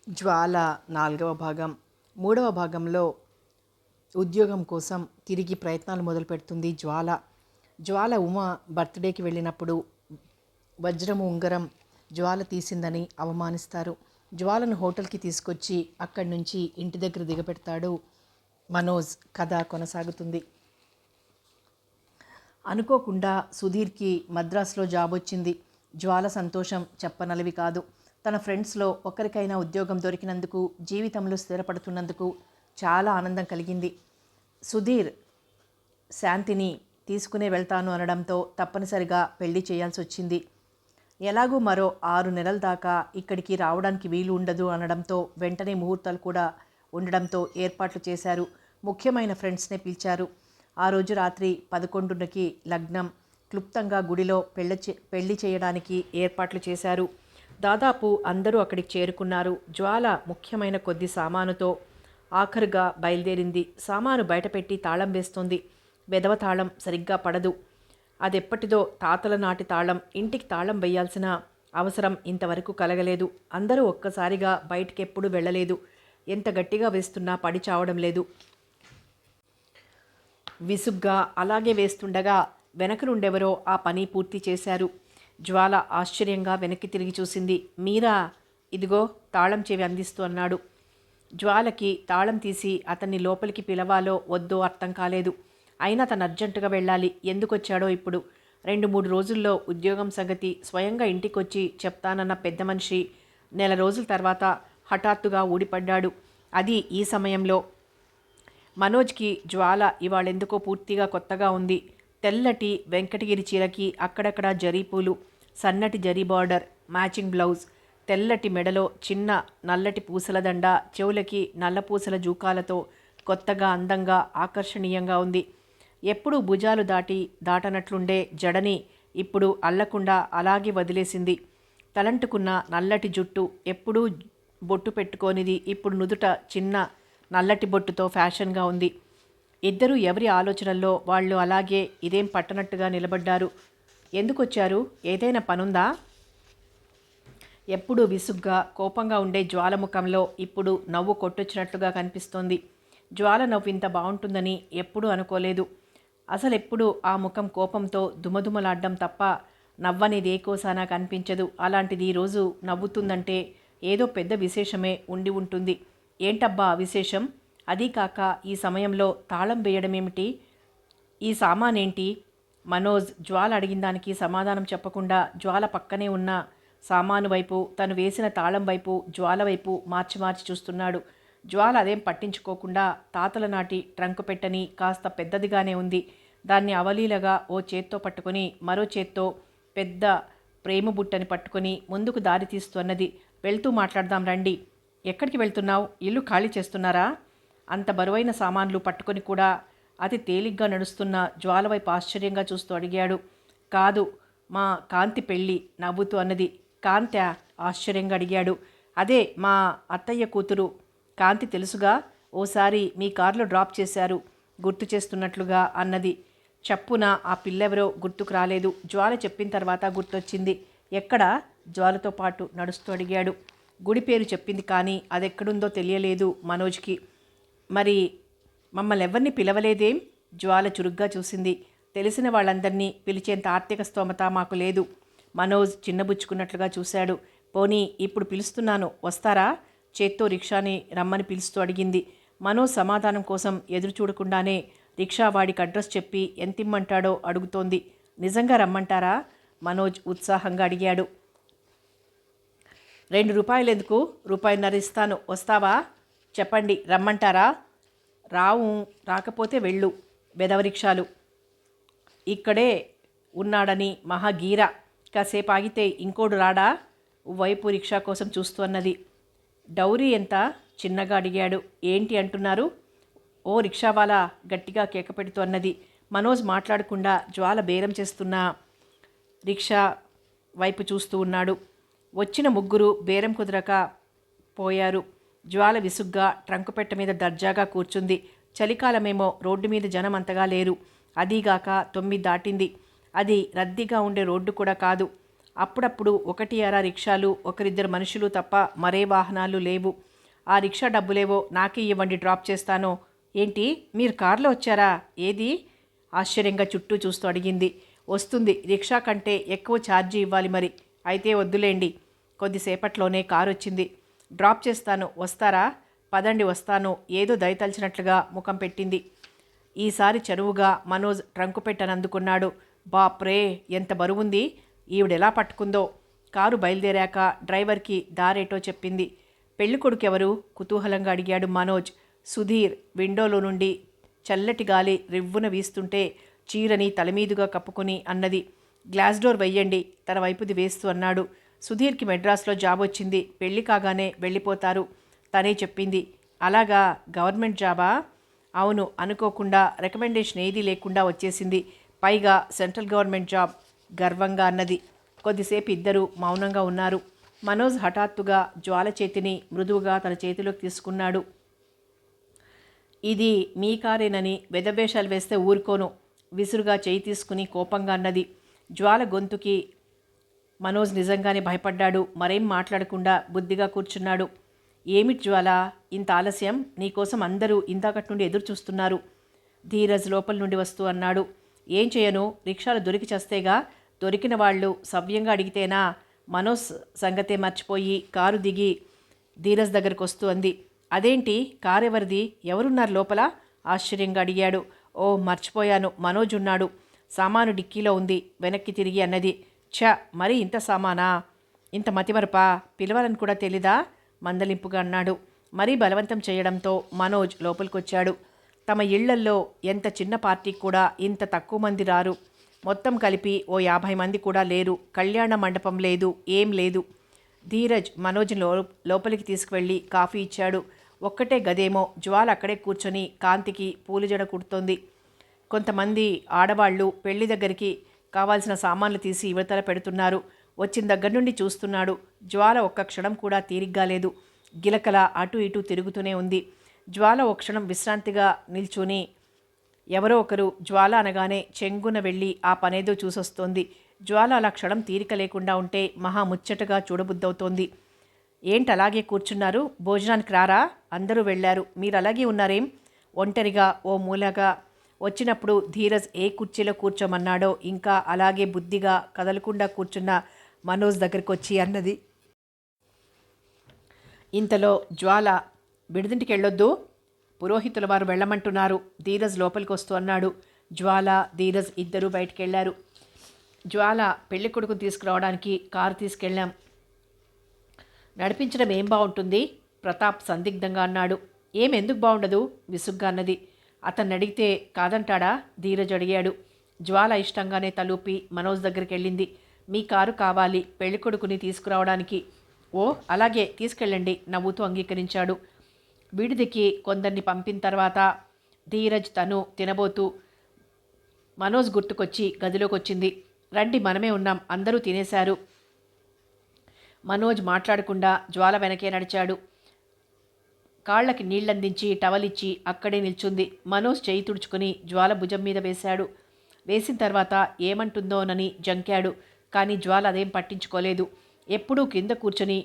జ్వాల 4వ భాగం. 3వ భాగంలో ఉద్యోగం కోసం తిరిగి ప్రయత్నాలు మొదలుపెడుతుంది జ్వాల. జ్వాల ఉమ బర్త్డేకి వెళ్ళినప్పుడు వజ్రము ఉంగరం జ్వాల తీసిందని అవమానిస్తారు. జ్వాలను హోటల్కి తీసుకొచ్చి అక్కడి నుంచి ఇంటి దగ్గర దిగపెడతాడు మనోజ్. కథ కొనసాగుతుంది. అనుకోకుండా సుధీర్కి మద్రాసులో జాబ్ వచ్చింది. జ్వాల సంతోషం చెప్పనలవి కాదు. తన ఫ్రెండ్స్లో ఒకరికైనా ఉద్యోగం దొరికినందుకు, జీవితంలో స్థిరపడుతున్నందుకు చాలా ఆనందం కలిగింది. సుధీర్ శాంతిని తీసుకునే వెళ్తాను అనడంతో తప్పనిసరిగా పెళ్లి చేయాల్సి వచ్చింది. ఎలాగూ మరో 6 నెలల దాకా ఇక్కడికి రావడానికి వీలు ఉండదు అనడంతో వెంటనే ముహూర్తాలు కూడా ఉండడంతో ఏర్పాట్లు చేశారు. ముఖ్యమైన ఫ్రెండ్స్నే పిలిచారు. ఆ రోజు రాత్రి 11కి లగ్నం. క్లుప్తంగా గుడిలో పెళ్లి చేయడానికి ఏర్పాట్లు చేశారు. దాదాపు అందరూ అక్కడికి చేరుకున్నారు. జ్వాల ముఖ్యమైన కొద్ది సామానుతో ఆఖరుగా బయలుదేరింది. సామాను బయటపెట్టి తాళం వేస్తోంది. వెధవ తాళం సరిగ్గా పడదు. అదెప్పటిదో తాతల నాటి తాళం. ఇంటికి తాళం వేయాల్సిన అవసరం ఇంతవరకు కలగలేదు. అందరూ ఒక్కసారిగా బయటికెప్పుడు వెళ్ళలేదు. ఎంత గట్టిగా వేస్తున్నా పడి చావడం లేదు. విసుగ్గా అలాగే వేస్తుండగా వెనక నుండెవరో ఆ పని పూర్తి చేశారు. జ్వాల ఆశ్చర్యంగా వెనక్కి తిరిగి చూసింది. మీరా, ఇదిగో తాళం చెవి అందిస్తూ అన్నాడు. జ్వాలకి తాళం తీసి అతన్ని లోపలికి పిలవాలో వద్దో అర్థం కాలేదు. అయినా తను అర్జెంటుగా వెళ్ళాలి. ఎందుకొచ్చాడో ఇప్పుడు. 2-3 రోజుల్లో ఉద్యోగం సంగతి స్వయంగా ఇంటికొచ్చి చెప్తానన్న పెద్ద మనిషి నెల రోజుల తర్వాత హఠాత్తుగా ఊడిపడ్డాడు. అది ఈ సమయంలో. మనోజ్కి జ్వాల ఇవాళెందుకో పూర్తిగా కొత్తగా ఉంది. తెల్లటి వెంకటగిరి చీరకి అక్కడక్కడ జరీపూలు, సన్నటి జరీ బార్డర్, మ్యాచింగ్ బ్లౌజ్, తెల్లటి మెడలో చిన్న నల్లటి పూసల దండ, చెవులకి నల్లపూసల జూకాలతో కొత్తగా అందంగా ఆకర్షణీయంగా ఉంది. ఎప్పుడూ భుజాలు దాటనట్లుండే జడని ఇప్పుడు అల్లకుండా అలాగే వదిలేసింది. తలంటుకున్న నల్లటి జుట్టు, ఎప్పుడూ బొట్టు పెట్టుకోనిది ఇప్పుడు నుదుట చిన్న నల్లటి బొట్టుతో ఫ్యాషన్గా ఉంది. ఇద్దరూ ఎవరి ఆలోచనల్లో వాళ్ళు అలాగే ఇదేం పట్టనట్టుగా నిలబడ్డారు. ఎందుకొచ్చారు? ఏదైనా పనుందా? ఎప్పుడూ విసుగ్గా కోపంగా ఉండే జ్వాల ముఖంలో ఇప్పుడు నవ్వు కొట్టొచ్చినట్లుగా కనిపిస్తోంది. జ్వాల నవ్వు ఇంత బాగుంటుందని ఎప్పుడూ అనుకోలేదు. అసలెప్పుడు ఆ ముఖం కోపంతో దుమదుమలాడ్డం తప్ప నవ్వనేది ఏకోసానా కనిపించదు. అలాంటిది ఈరోజు నవ్వుతుందంటే ఏదో పెద్ద విశేషమే ఉండి ఉంటుంది. ఏంటబ్బా విశేషం? అదీ కాక ఈ సమయంలో తాళం వేయడమేమిటి? ఈ సామానేంటి? మనోజ్ జ్వాల అడిగిన దానికి సమాధానం చెప్పకుండా జ్వాల పక్కనే ఉన్న సామాను వైపు, తను వేసిన తాళం వైపు, జ్వాల వైపు మార్చి మార్చి చూస్తున్నాడు. జ్వాల అదేం పట్టించుకోకుండా తాతల నాటి ట్రంకు పెట్టని కాస్త పెద్దదిగానే ఉంది. దాన్ని అవలీలగా ఓ చేత్తో పట్టుకొని మరో చేత్తో పెద్ద ప్రేమ బుట్టని పట్టుకొని ముందుకు దారి తీస్తున్నది. వెళ్తూ మాట్లాడదాం రండి. ఎక్కడికి వెళ్తున్నావు? ఇల్లు ఖాళీ చేస్తున్నారా? అంత బరువైన సామాన్లు పట్టుకొని కూడా అతి తేలిగ్గా నడుస్తున్న జ్వాల వైపు ఆశ్చర్యంగా చూస్తూ అడిగాడు. కాదు, మా కాంతి పెళ్ళి, నవ్వుతూ అన్నది. కాంత్యా? ఆశ్చర్యంగా అడిగాడు. అదే మా అత్తయ్య కూతురు కాంతి, తెలుసుగా. ఓసారి మీ కారులో డ్రాప్ చేశారు, గుర్తు చేస్తున్నట్లుగా అన్నది. చప్పున ఆ పిల్లెవరో గుర్తుకు రాలేదు. జ్వాల చెప్పిన తర్వాత గుర్తొచ్చింది. ఎక్కడ? జ్వాలతో పాటు నడుస్తూ అడిగాడు. గుడి పేరు చెప్పింది కానీ అదెక్కడుందో తెలియలేదు మనోజ్కి. మరి మమ్మల్ని ఎవరిని పిలవలేదేం? జ్వాల చురుగ్గా చూసింది. తెలిసిన వాళ్ళందరినీ పిలిచేంత ఆర్థిక స్తోమత మాకు లేదు. మనోజ్ చిన్నబుచ్చుకున్నట్లుగా చూశాడు. పోనీ ఇప్పుడు పిలుస్తున్నాను, వస్తారా? చేత్తో రిక్షాని రమ్మని పిలుస్తూ అడిగింది. మనోజ్ సమాధానం కోసం ఎదురు చూడకుండానే రిక్షావాడికి అడ్రస్ చెప్పి ఎంతిమ్మంటాడో అడుగుతోంది. నిజంగా రమ్మంటారా? మనోజ్ ఉత్సాహంగా అడిగాడు. 2 రూపాయలు ఎందుకు? ₹1.50 ఇస్తాను, వస్తావా? చెప్పండి, రమ్మంటారా? రాకపోతే వెళ్ళు. బెదవ రిక్షాలు ఇక్కడే ఉన్నాడని మహాగీర. కాసేపు ఆగితే ఇంకోడు రాడా? వైపు రిక్షా కోసం చూస్తూ అన్నది. డౌరీ ఎంత? చిన్నగా అడిగాడు. ఏంటి అంటున్నారు? ఓ రిక్షావాలా గట్టిగా కేకపెడుతూ అన్నది. మనోజ్ మాట్లాడకుండా జ్వాల బేరం చేస్తున్న రిక్షా వైపు చూస్తూ ఉన్నాడు. వచ్చిన ముగ్గురు బేరం కుదరక పోయారు. జ్వాల విసుగ్గా ట్రంకుపెట్ట మీద దర్జాగా కూర్చుంది. చలికాలమేమో రోడ్డు మీద జనం అంతగా లేరు. అదీగాక 9 దాటింది. అది రద్దీగా ఉండే రోడ్డు కూడా కాదు. అప్పుడప్పుడు ఒకటి అరా రిక్షాలు, ఒకరిద్దరు మనుషులు తప్ప మరే వాహనాలు లేవు. ఆ రిక్షా డబ్బులేవో నాకే ఇవ్వండి, డ్రాప్ చేస్తాను. ఏంటి, మీరు కారులో వచ్చారా? ఏది? ఆశ్చర్యంగా చుట్టూ చూస్తూ అడిగింది. వస్తుంది, రిక్షా కంటే ఎక్కువ ఛార్జీ ఇవ్వాలి మరి. అయితే వద్దులేండి. కొద్దిసేపట్లోనే కారు వచ్చింది. డ్రాప్ చేస్తాను, వస్తారా? పదండి వస్తాను. ఏదో దయతలిచినట్లుగా ముఖం పెట్టింది. ఈసారి చనువుగా మనోజ్ ట్రంకు పెట్టనందుకున్నాడు. బాప్రే, ఎంత బరువుంది! ఈవిడెలా పట్టుకుందో. కారు బయలుదేరాక డ్రైవర్కి దారేటో చెప్పింది. పెళ్ళికొడుకెవరు? కుతూహలంగా అడిగాడు మనోజ్. సుధీర్. విండోలో నుండి చల్లటి గాలి రివ్వున వీస్తుంటే చీరని తలమీదుగా కప్పుకొని అన్నది. గ్లాస్ డోర్ వెయ్యండి, తన వైపుది వేస్తూ అన్నాడు. సుధీర్కి మెడ్రాస్లో జాబ్ వచ్చింది, పెళ్లి కాగానే వెళ్ళిపోతారు, తనే చెప్పింది. అలాగా, గవర్నమెంట్ జాబా? అవును, అనుకోకుండా రికమెండేషన్ ఏదీ లేకుండా వచ్చేసింది, పైగా సెంట్రల్ గవర్నమెంట్ జాబ్, గర్వంగా అన్నది. కొద్దిసేపు ఇద్దరూ మౌనంగా ఉన్నారు. మనోజ్ హఠాత్తుగా జ్వాల చేతిని మృదువుగా తన చేతిలోకి తీసుకున్నాడు. ఇది మీ కారేనని వెదవేషాలు వేస్తే ఊరుకోను, విసురుగా చేయి తీసుకుని కోపంగా అన్నది. జ్వాల గొంతుకి మనోజ్ నిజంగానే భయపడ్డాడు. మరేం మాట్లాడకుండా బుద్ధిగా కూర్చున్నాడు. ఏమిటి జ్వాల, ఇంత ఆలస్యం? నీకోసం అందరూ ఇందాకటి నుండి ఎదురు చూస్తున్నారు. ధీరజ్ లోపల నుండి వస్తూ అన్నాడు. ఏం చేయను, రిక్షాలు దొరికి చస్తేగా, దొరికిన వాళ్ళు సవ్యంగా అడిగితేనా? మనోజ్ సంగతే మర్చిపోయి కారు దిగి ధీరజ్ దగ్గరకు వస్తూ అంది. అదేంటి, కారెవరిది? ఎవరున్నారు లోపల? ఆశ్చర్యంగా అడిగాడు. ఓ మర్చిపోయాను, మనోజ్ ఉన్నాడు, సామాను డిక్కీలో ఉంది, వెనక్కి తిరిగి అన్నది. ఛ, మరి ఇంత సామానా? ఇంత మతిమరపా? పిలవాలని కూడా తెలీదా? మందలింపుగా అన్నాడు. మరీ బలవంతం చేయడంతో మనోజ్ లోపలికొచ్చాడు. తమ ఇళ్లల్లో ఎంత చిన్న పార్టీకి కూడా ఇంత తక్కువ మంది రారు. మొత్తం కలిపి ఓ 50 మంది కూడా లేరు. కళ్యాణ మండపం లేదు, ఏం లేదు. ధీరజ్ మనోజ్ని లోపలికి తీసుకువెళ్ళి కాఫీ ఇచ్చాడు. ఒక్కటే గదేమో. జ్వాల అక్కడే కూర్చొని కాంతికి పూలు జడ కుడుతోంది. కొంతమంది ఆడవాళ్లు పెళ్లి దగ్గరికి కావాల్సిన సామాన్లు తీసి యువతల పెడుతున్నారు. వచ్చిన దగ్గర నుండి చూస్తున్నాడు. జ్వాల ఒక్క క్షణం కూడా తీరిగ్గా లేదు. గిలకల అటు ఇటు తిరుగుతూనే ఉంది. జ్వాల ఒక క్షణం విశ్రాంతిగా నిల్చుని ఎవరో ఒకరు జ్వాల అనగానే చెంగున వెళ్ళి ఆ పనేదో చూసొస్తోంది. జ్వాల అలా క్షణం తీరిక లేకుండా ఉంటే మహా ముచ్చటగా చూడబుద్దవుతోంది. ఏంటి అలాగే కూర్చున్నారు? భోజనానికి రారా? అందరూ వెళ్ళారు, మీరు అలాగే ఉన్నారేం? ఒంటరిగా ఓ మూలగా వచ్చినప్పుడు ధీరజ్ ఏ కుర్చీలో కూర్చోమన్నాడో ఇంకా అలాగే బుద్ధిగా కదలకుండా కూర్చున్న మనోజ్ దగ్గరికి వచ్చి అన్నది. ఇంతలో జ్వాల, విడిదింటికి వెళ్ళొద్దు, పురోహితుల వారు వెళ్ళమంటున్నారు, ధీరజ్ లోపలికి వస్తూ అన్నాడు. జ్వాల, ధీరజ్ ఇద్దరూ బయటికి వెళ్ళారు. జ్వాల, పెళ్లి కొడుకుని తీసుకురావడానికి కారు తీసుకెళ్ళాం, నడిపించడం ఏం బాగుంటుంది? ప్రతాప్ సందిగ్ధంగా అన్నాడు. ఎందుకు బాగుండదు? విసుగ్గా అన్నది. అతన్ని అడిగితే కాదంటాడా? ధీరజ్ అడిగాడు. జ్వాల ఇష్టంగానే తలూపి మనోజ్ దగ్గరికి వెళ్ళింది. మీ కారు కావాలి పెళ్లి కొడుకుని తీసుకురావడానికి. ఓ అలాగే, తీసుకెళ్ళండి, నవ్వుతూ అంగీకరించాడు. వీడిదికి కొందరిని పంపిన తర్వాత ధీరజ్ తను తినబోతూ మనోజ్ గుర్తుకొచ్చి గదిలోకి వచ్చింది. రండి, మనమే ఉన్నాం, అందరూ తినేశారు. మనోజ్ మాట్లాడకుండా జ్వాల వెనకే నడిచాడు. కాళ్లకి నీళ్లందించి టవలిచ్చి అక్కడే నిల్చుంది. మనోజ్ చేయి తుడుచుకుని జ్వాల భుజం మీద వేశాడు. వేసిన తర్వాత ఏమంటుందోనని జంకాడు. కానీ జ్వాల అదేం పట్టించుకోలేదు. ఎప్పుడూ కింద కూర్చొని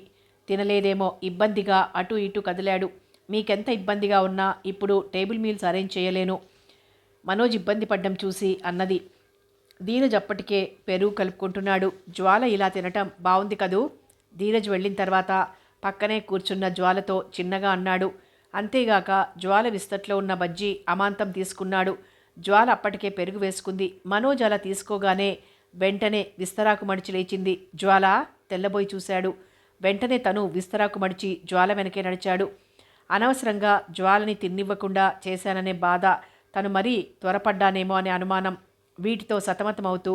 తినలేదేమో, ఇబ్బందిగా అటు ఇటు కదిలాడు. మీకెంత ఇబ్బందిగా ఉన్నా ఇప్పుడు టేబుల్ మీల్స్ అరేంజ్ చేయలేను, మనోజ్ ఇబ్బంది పడ్డం చూసి అన్నది. ధీరజ్ అప్పటికే పెరుగు కలుపుకుంటున్నాడు. జ్వాల ఇలా తినటం బాగుంది కదూ? ధీరజ్ వెళ్ళిన తర్వాత పక్కనే కూర్చున్న జ్వాలతో చిన్నగా అన్నాడు. అంతేగాక జ్వాల విస్తట్లో ఉన్న బజ్జీ అమాంతం తీసుకున్నాడు. జ్వాల అప్పటికే పెరుగు వేసుకుంది. మనోజ్ అలా తీసుకోగానే వెంటనే విస్తరాకు మడిచి లేచింది. జ్వాల తెల్లబోయి చూశాడు. వెంటనే తను విస్తరాకు మడిచి జ్వాల వెనకే నడిచాడు. అనవసరంగా జ్వాలని తిన్నివ్వకుండా చేశాననే బాధ, తను మరీ త్వరపడ్డానేమో అనే అనుమానం, వీటితో సతమతమవుతూ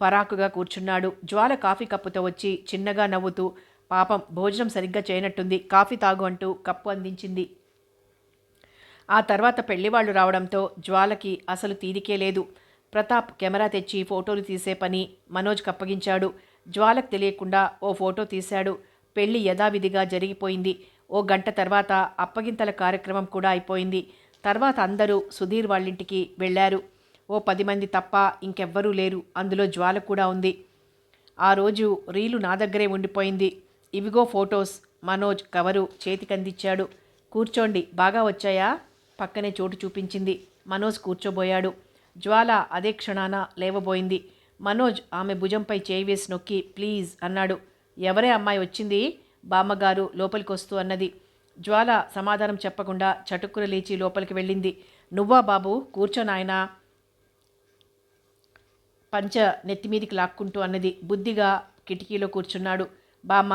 పరాకుగా కూర్చున్నాడు. జ్వాల కాఫీ కప్పుతో వచ్చి చిన్నగా నవ్వుతూ, పాపం భోజనం సరిగ్గా చేయనట్టుంది, కాఫీ తాగు అంటూ కప్పు అందించింది. ఆ తర్వాత పెళ్లివాళ్లు రావడంతో జ్వాలకి అసలు తీరికే లేదు. ప్రతాప్ కెమెరా తెచ్చి ఫోటోలు తీసే పని మనోజ్కి అప్పగించాడు. జ్వాలకు తెలియకుండా ఓ ఫోటో తీశాడు. పెళ్లి యథావిధిగా జరిగిపోయింది. ఓ గంట తర్వాత అప్పగింతల కార్యక్రమం కూడా అయిపోయింది. తర్వాత అందరూ సుధీర్ వాళ్ళింటికి వెళ్ళారు. ఓ 10 మంది తప్ప ఇంకెవ్వరూ లేరు. అందులో జ్వాల కూడా ఉంది. ఆ రోజు రీలు నా దగ్గరే ఉండిపోయింది. ఇవిగో ఫొటోస్. మనోజ్ కవరు చేతికందించాడు. కూర్చోండి, బాగా వచ్చాయా? పక్కనే చోటు చూపించింది. మనోజ్ కూర్చోబోయాడు. జ్వాల అదే క్షణాన లేవబోయింది. మనోజ్ ఆమె భుజంపై చేయి వేసి నొక్కి ప్లీజ్ అన్నాడు. ఎవరే అమ్మాయి వచ్చింది? బామ్మగారు లోపలికొస్తూ అన్నది. జ్వాల సమాధానం చెప్పకుండా చటుక్కున లేచి లోపలికి వెళ్ళింది. నువ్వా బాబు, కూర్చోనాయనా, పంచ నెత్తిమీదికి లాక్కుంటూ అన్నది. బుద్ధిగా కిటికీలో కూర్చున్నాడు. బామ్మ,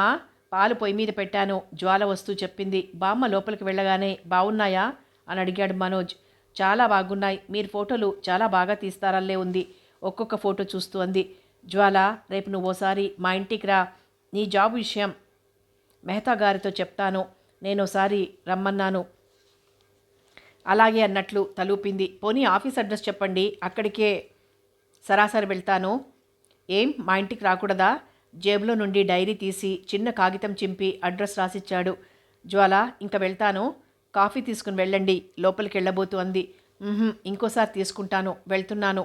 పాలు పొయ్యి మీద పెట్టాను, జ్వాల వస్తూ చెప్పింది. బామ్మ లోపలికి వెళ్ళగానే బాగున్నాయా అని అడిగాడు మనోజ్. చాలా బాగున్నాయి, మీరు ఫోటోలు చాలా బాగా తీస్తారల్లే ఉంది, ఒక్కొక్క ఫోటో చూస్తూ అంది. జ్వాల, రేపు నువ్వు ఓసారి మా ఇంటికి రా, నీ జాబ్ విషయం మెహతా గారితో చెప్తాను, నేనోసారి రమ్మన్నాను. అలాగే అన్నట్లు తలూపింది. పోనీ ఆఫీస్ అడ్రస్ చెప్పండి, అక్కడికే సరాసరి వెళ్తాను. ఏం, మా ఇంటికి రాకూడదా? జేబులో నుండి డైరీ తీసి చిన్న కాగితం చింపి అడ్రస్ రాసిచ్చాడు. జ్వాల, ఇంక వెళ్తాను, కాఫీ తీసుకుని వెళ్ళండి, లోపలికి వెళ్ళబోతూ అంది. ఇంకోసారి తీసుకుంటాను, వెళ్తున్నాను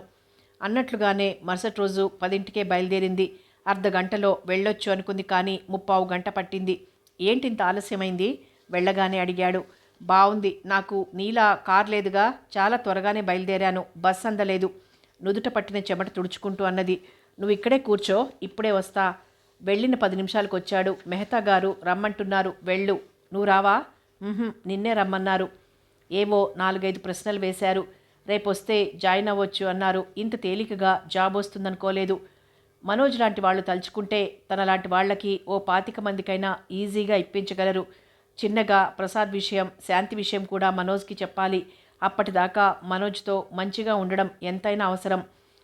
అన్నట్లుగానే మరుసటి రోజు 10ంటికే బయలుదేరింది. అర్ధగంటలో వెళ్ళొచ్చు అనుకుంది, కానీ 3/4 గంట పట్టింది. ఏంటింత ఆలస్యమైంది? వెళ్ళగానే అడిగాడు. బాగుంది, నాకు నీలా కార్ లేదుగా, చాలా త్వరగానే బయలుదేరాను, బస్ అందలేదు. నుదుట పట్టిన చెమట తుడుచుకుంటూ అన్నది. నువ్వు ఇక్కడే కూర్చో, ఇప్పుడే వస్తా. వెళ్ళిన 10 నిమిషాలకు వచ్చాడు. మెహతా గారు రమ్మంటున్నారు, వెళ్ళు. నువ్వు రావా? నిన్నే రమ్మన్నారు. ఏవో 4-5 ప్రశ్నలు వేశారు. రేపొస్తే జాయిన్ అవ్వచ్చు అన్నారు. ఇంత తేలికగా జాబ్ వస్తుందనుకోలేదు. మనోజ్ లాంటి వాళ్ళు తలుచుకుంటే తన లాంటి వాళ్ళకి ఓ 25 మందికైనా ఈజీగా ఇప్పించగలరు. చిన్నగా ప్రసాద్ విషయం, శాంతి విషయం కూడా మనోజ్కి చెప్పాలి. అప్పటిదాకా మనోజ్తో మంచిగా ఉండడం ఎంతైనా అవసరం.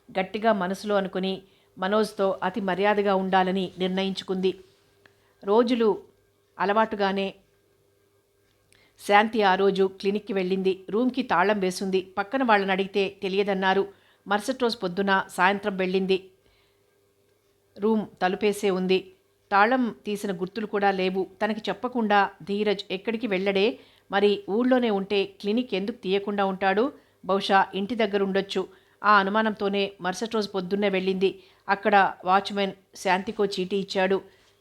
గట్టిగా మనసులో అనుకుని మనోజ్తో అతి మర్యాదగా ఉండాలని నిర్ణయించుకుంది. రోజులు అలవాటుగానే శాంతి ఆ రోజు క్లినిక్కి వెళ్ళింది. రూమ్కి తాళం వేసింది. పక్కన వాళ్ళని అడిగితే తెలియదన్నారు. మరుసటి రోజు పొద్దున సాయంత్రం వెళ్ళింది. రూమ్ తలుపేసే ఉంది. తాళం తీసిన గుర్తులు కూడా లేవు. తనకి చెప్పకుండా ధీరజ్ ఎక్కడికి వెళ్ళడే? మరి ఊళ్ళోనే ఉంటే క్లినిక్ ఎందుకు తీయకుండా ఉంటాడు? బహుశా ఇంటి దగ్గర ఉండొచ్చు. ఆ అనుమానంతోనే మరుసటి రోజు పొద్దున్నే వెళ్ళింది. అక్కడ వాచ్మెన్ శాంతికో చీటీ ఇచ్చాడు.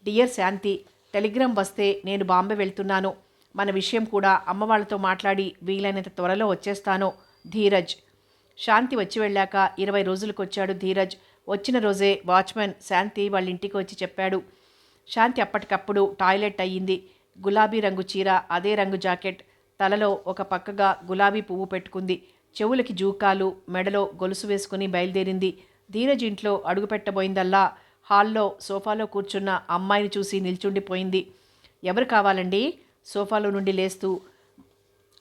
డియర్ శాంతి, టెలిగ్రామ్ వస్తే నేను బాంబే వెళ్తున్నాను. మన విషయం కూడా అమ్మ వాళ్ళతో మాట్లాడి వీలైనంత త్వరలో వచ్చేస్తాను. ధీరజ్. శాంతి వచ్చి వెళ్ళాక 20 రోజులకు వచ్చాడు ధీరజ్. వచ్చిన రోజే వాచ్మెన్ శాంతి వాళ్ళ ఇంటికి వచ్చి చెప్పాడు. శాంతి అప్పటికప్పుడు టాయిలెట్ అయ్యింది. గులాబీ రంగు చీర, అదే రంగు జాకెట్, తలలో ఒక పక్కగా గులాబీ పువ్వు పెట్టుకుంది. చెవులకి జూకాలు, మెడలో గొలుసు వేసుకుని బయలుదేరింది. ధీరజ్ ఇంట్లో అడుగుపెట్టబోయిందల్లా హాల్లో సోఫాలో కూర్చున్న అమ్మాయిని చూసి నిల్చుండిపోయింది. ఎవరు కావాలండి? సోఫాలో నుండి లేస్తూ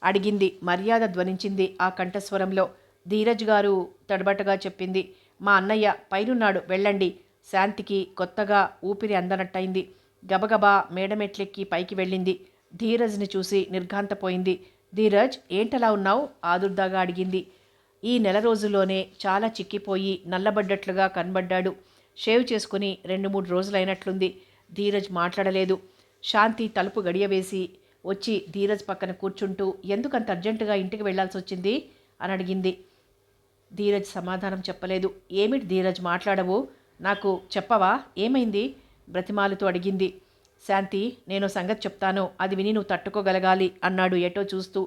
అడిగింది. మర్యాద ధ్వనించింది ఆ కంఠస్వరంలో. ధీరజ్ గారు తడబట్టగా చెప్పింది. మా అన్నయ్య పైనున్నాడు, వెళ్ళండి. శాంతికి కొత్తగా ఊపిరి అందనట్టయింది. గబగబా మేడమెట్లెక్కి పైకి వెళ్ళింది. ధీరజ్ని చూసి నిర్ఘాంతపోయింది. ధీరజ్, ఏంటలా ఉన్నావు? ఆదుర్దాగా అడిగింది. ఈ నెల రోజుల్లోనే చాలా చిక్కిపోయి నల్లబడ్డట్లుగా కనబడ్డాడు. షేవ్ చేసుకుని 2-3 రోజులైనట్లుంది. ధీరజ్ మాట్లాడలేదు. శాంతి తలుపు గడియవేసి వచ్చి ధీరజ్ పక్కన కూర్చుంటూ ఎందుకంత అర్జెంటుగా ఇంటికి వెళ్లాల్సి వచ్చింది అని అడిగింది. ధీరజ్ సమాధానం చెప్పలేదు. ఏమిటి ధీరజ్, మాట్లాడవు? నాకు చెప్పవా? ఏమైంది? బ్రతిమాలుతూ అడిగింది. శాంతి, నేను సంగతి చెప్తాను, అది విని నువ్వు తట్టుకోగలగాలి అన్నాడు ఎటో చూస్తూ.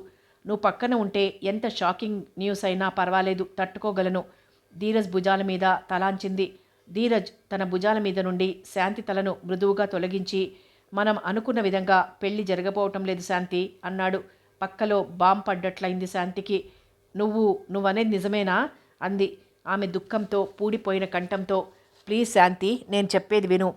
నువ్వు పక్కన ఉంటే ఎంత షాకింగ్ న్యూస్ అయినా పర్వాలేదు, తట్టుకోగలను. ధీరజ్ భుజాల మీద తలాంచింది. ధీరజ్ తన భుజాల మీద నుండి శాంతి తలను మృదువుగా తొలగించి, మనం అనుకున్న విధంగా పెళ్లి జరగపోవటం లేదు శాంతి అన్నాడు. పక్కలో బాంబ్ పడ్డట్లయింది శాంతికి. నువ్వనేది నిజమేనా అంది ఆమె దుఃఖంతో పూడిపోయిన కంఠంతో. ప్లీజ్ శాంతి, నేను చెప్పేది విను.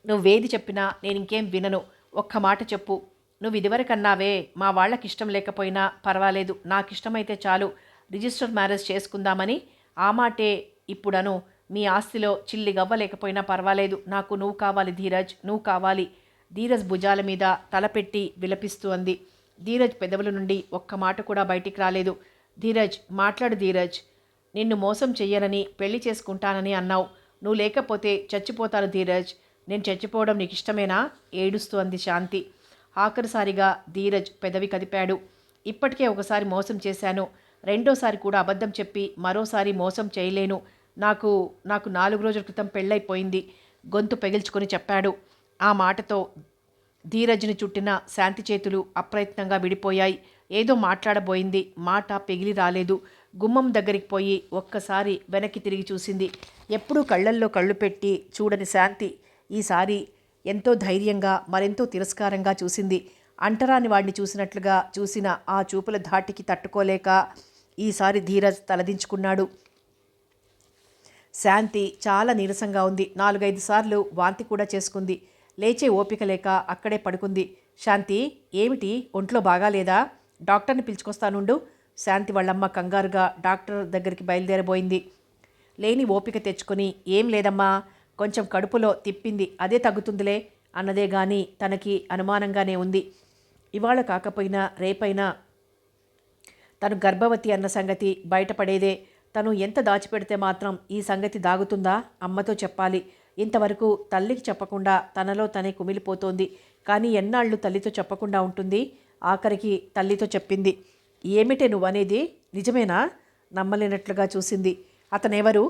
నువ్వేది చెప్పినా నేను ఇంకేం వినను. ఒక్క మాట చెప్పు. నువ్వు ఇదివరకన్నావే, మా వాళ్ళకి ఇష్టం లేకపోయినా పర్వాలేదు, నాకిష్టమైతే చాలు, రిజిస్టర్ మ్యారేజ్ చేసుకుందామని. ఆ మాటే ఇప్పుడను. మీ ఆస్తిలో చిల్లి గవ్వలేకపోయినా పర్వాలేదు, నాకు నువ్వు కావాలి ధీరజ్, నువ్వు కావాలి. ధీరజ్ భుజాల మీద తలపెట్టి విలపిస్తూ అంది. ధీరజ్ పెదవుల నుండి ఒక్క మాట కూడా బయటికి రాలేదు. ధీరజ్, మాట్లాడు ధీరజ్. నిన్ను మోసం చెయ్యనని, పెళ్లి చేసుకుంటానని అన్నావు. నువ్వు లేకపోతే చచ్చిపోతాను ధీరజ్. నేను చచ్చిపోవడం నీకు ఇష్టమేనా? ఏడుస్తూ అంది శాంతి. ఆఖరిసారిగా ధీరజ్ పెదవి కదిపాడు. ఇప్పటికే ఒకసారి మోసం చేశాను, రెండోసారి కూడా అబద్ధం చెప్పి మరోసారి మోసం చేయలేను. నాకు నాకు 4 రోజుల క్రితం పెళ్ళైపోయింది గొంతు పెగిల్చుకొని చెప్పాడు. ఆ మాటతో ధీరజ్ని చుట్టిన శాంతి చేతులు అప్రయత్నంగా విడిపోయాయి. ఏదో మాట్లాడబోయింది. మాట పెగిలి రాలేదు. గుమ్మం దగ్గరికి పోయి ఒక్కసారి వెనక్కి తిరిగి చూసింది. ఎప్పుడూ కళ్ళల్లో కళ్ళు పెట్టి చూడని శాంతి ఈసారి ఎంతో ధైర్యంగా మరెంతో తిరస్కారంగా చూసింది. అంటరాని వాడిని చూసినట్లుగా చూసిన ఆ చూపుల ధాటికి తట్టుకోలేక ఈసారి ధీరజ్ తలదించుకున్నాడు. శాంతి చాలా నీరసంగా ఉంది. 4-5 సార్లు వాంతి కూడా చేసుకుంది. లేచే ఓపిక లేక అక్కడే పడుకుంది. శాంతి, ఏమిటి, ఒంట్లో బాగాలేదా? డాక్టర్ని పిలుచుకొస్తానుండు. శాంతి వాళ్ళమ్మ కంగారుగా డాక్టర్ దగ్గరికి బయలుదేరబోయింది. లేని ఓపిక తెచ్చుకొని, ఏం లేదమ్మా, కొంచెం కడుపులో తిప్పింది, అదే తగ్గుతుందిలే అన్నదే గాని తనకి అనుమానంగానే ఉంది. ఇవాళ కాకపోయినా రేపైనా తను గర్భవతి అన్న సంగతి బయటపడేదే. తను ఎంత దాచిపెడితే మాత్రం ఈ సంగతి దాగుతుందా? అమ్మతో చెప్పాలి. ఇంతవరకు తల్లికి చెప్పకుండా తనలో తనే కుమిలిపోతోంది. కానీ ఎన్నాళ్ళు తల్లితో చెప్పకుండా ఉంటుంది? ఆఖరికి తల్లితో చెప్పింది. ఏమిటే నువ్వనేది? నిజమేనా? నమ్మలేనట్లుగా చూసింది. అతనెవరు?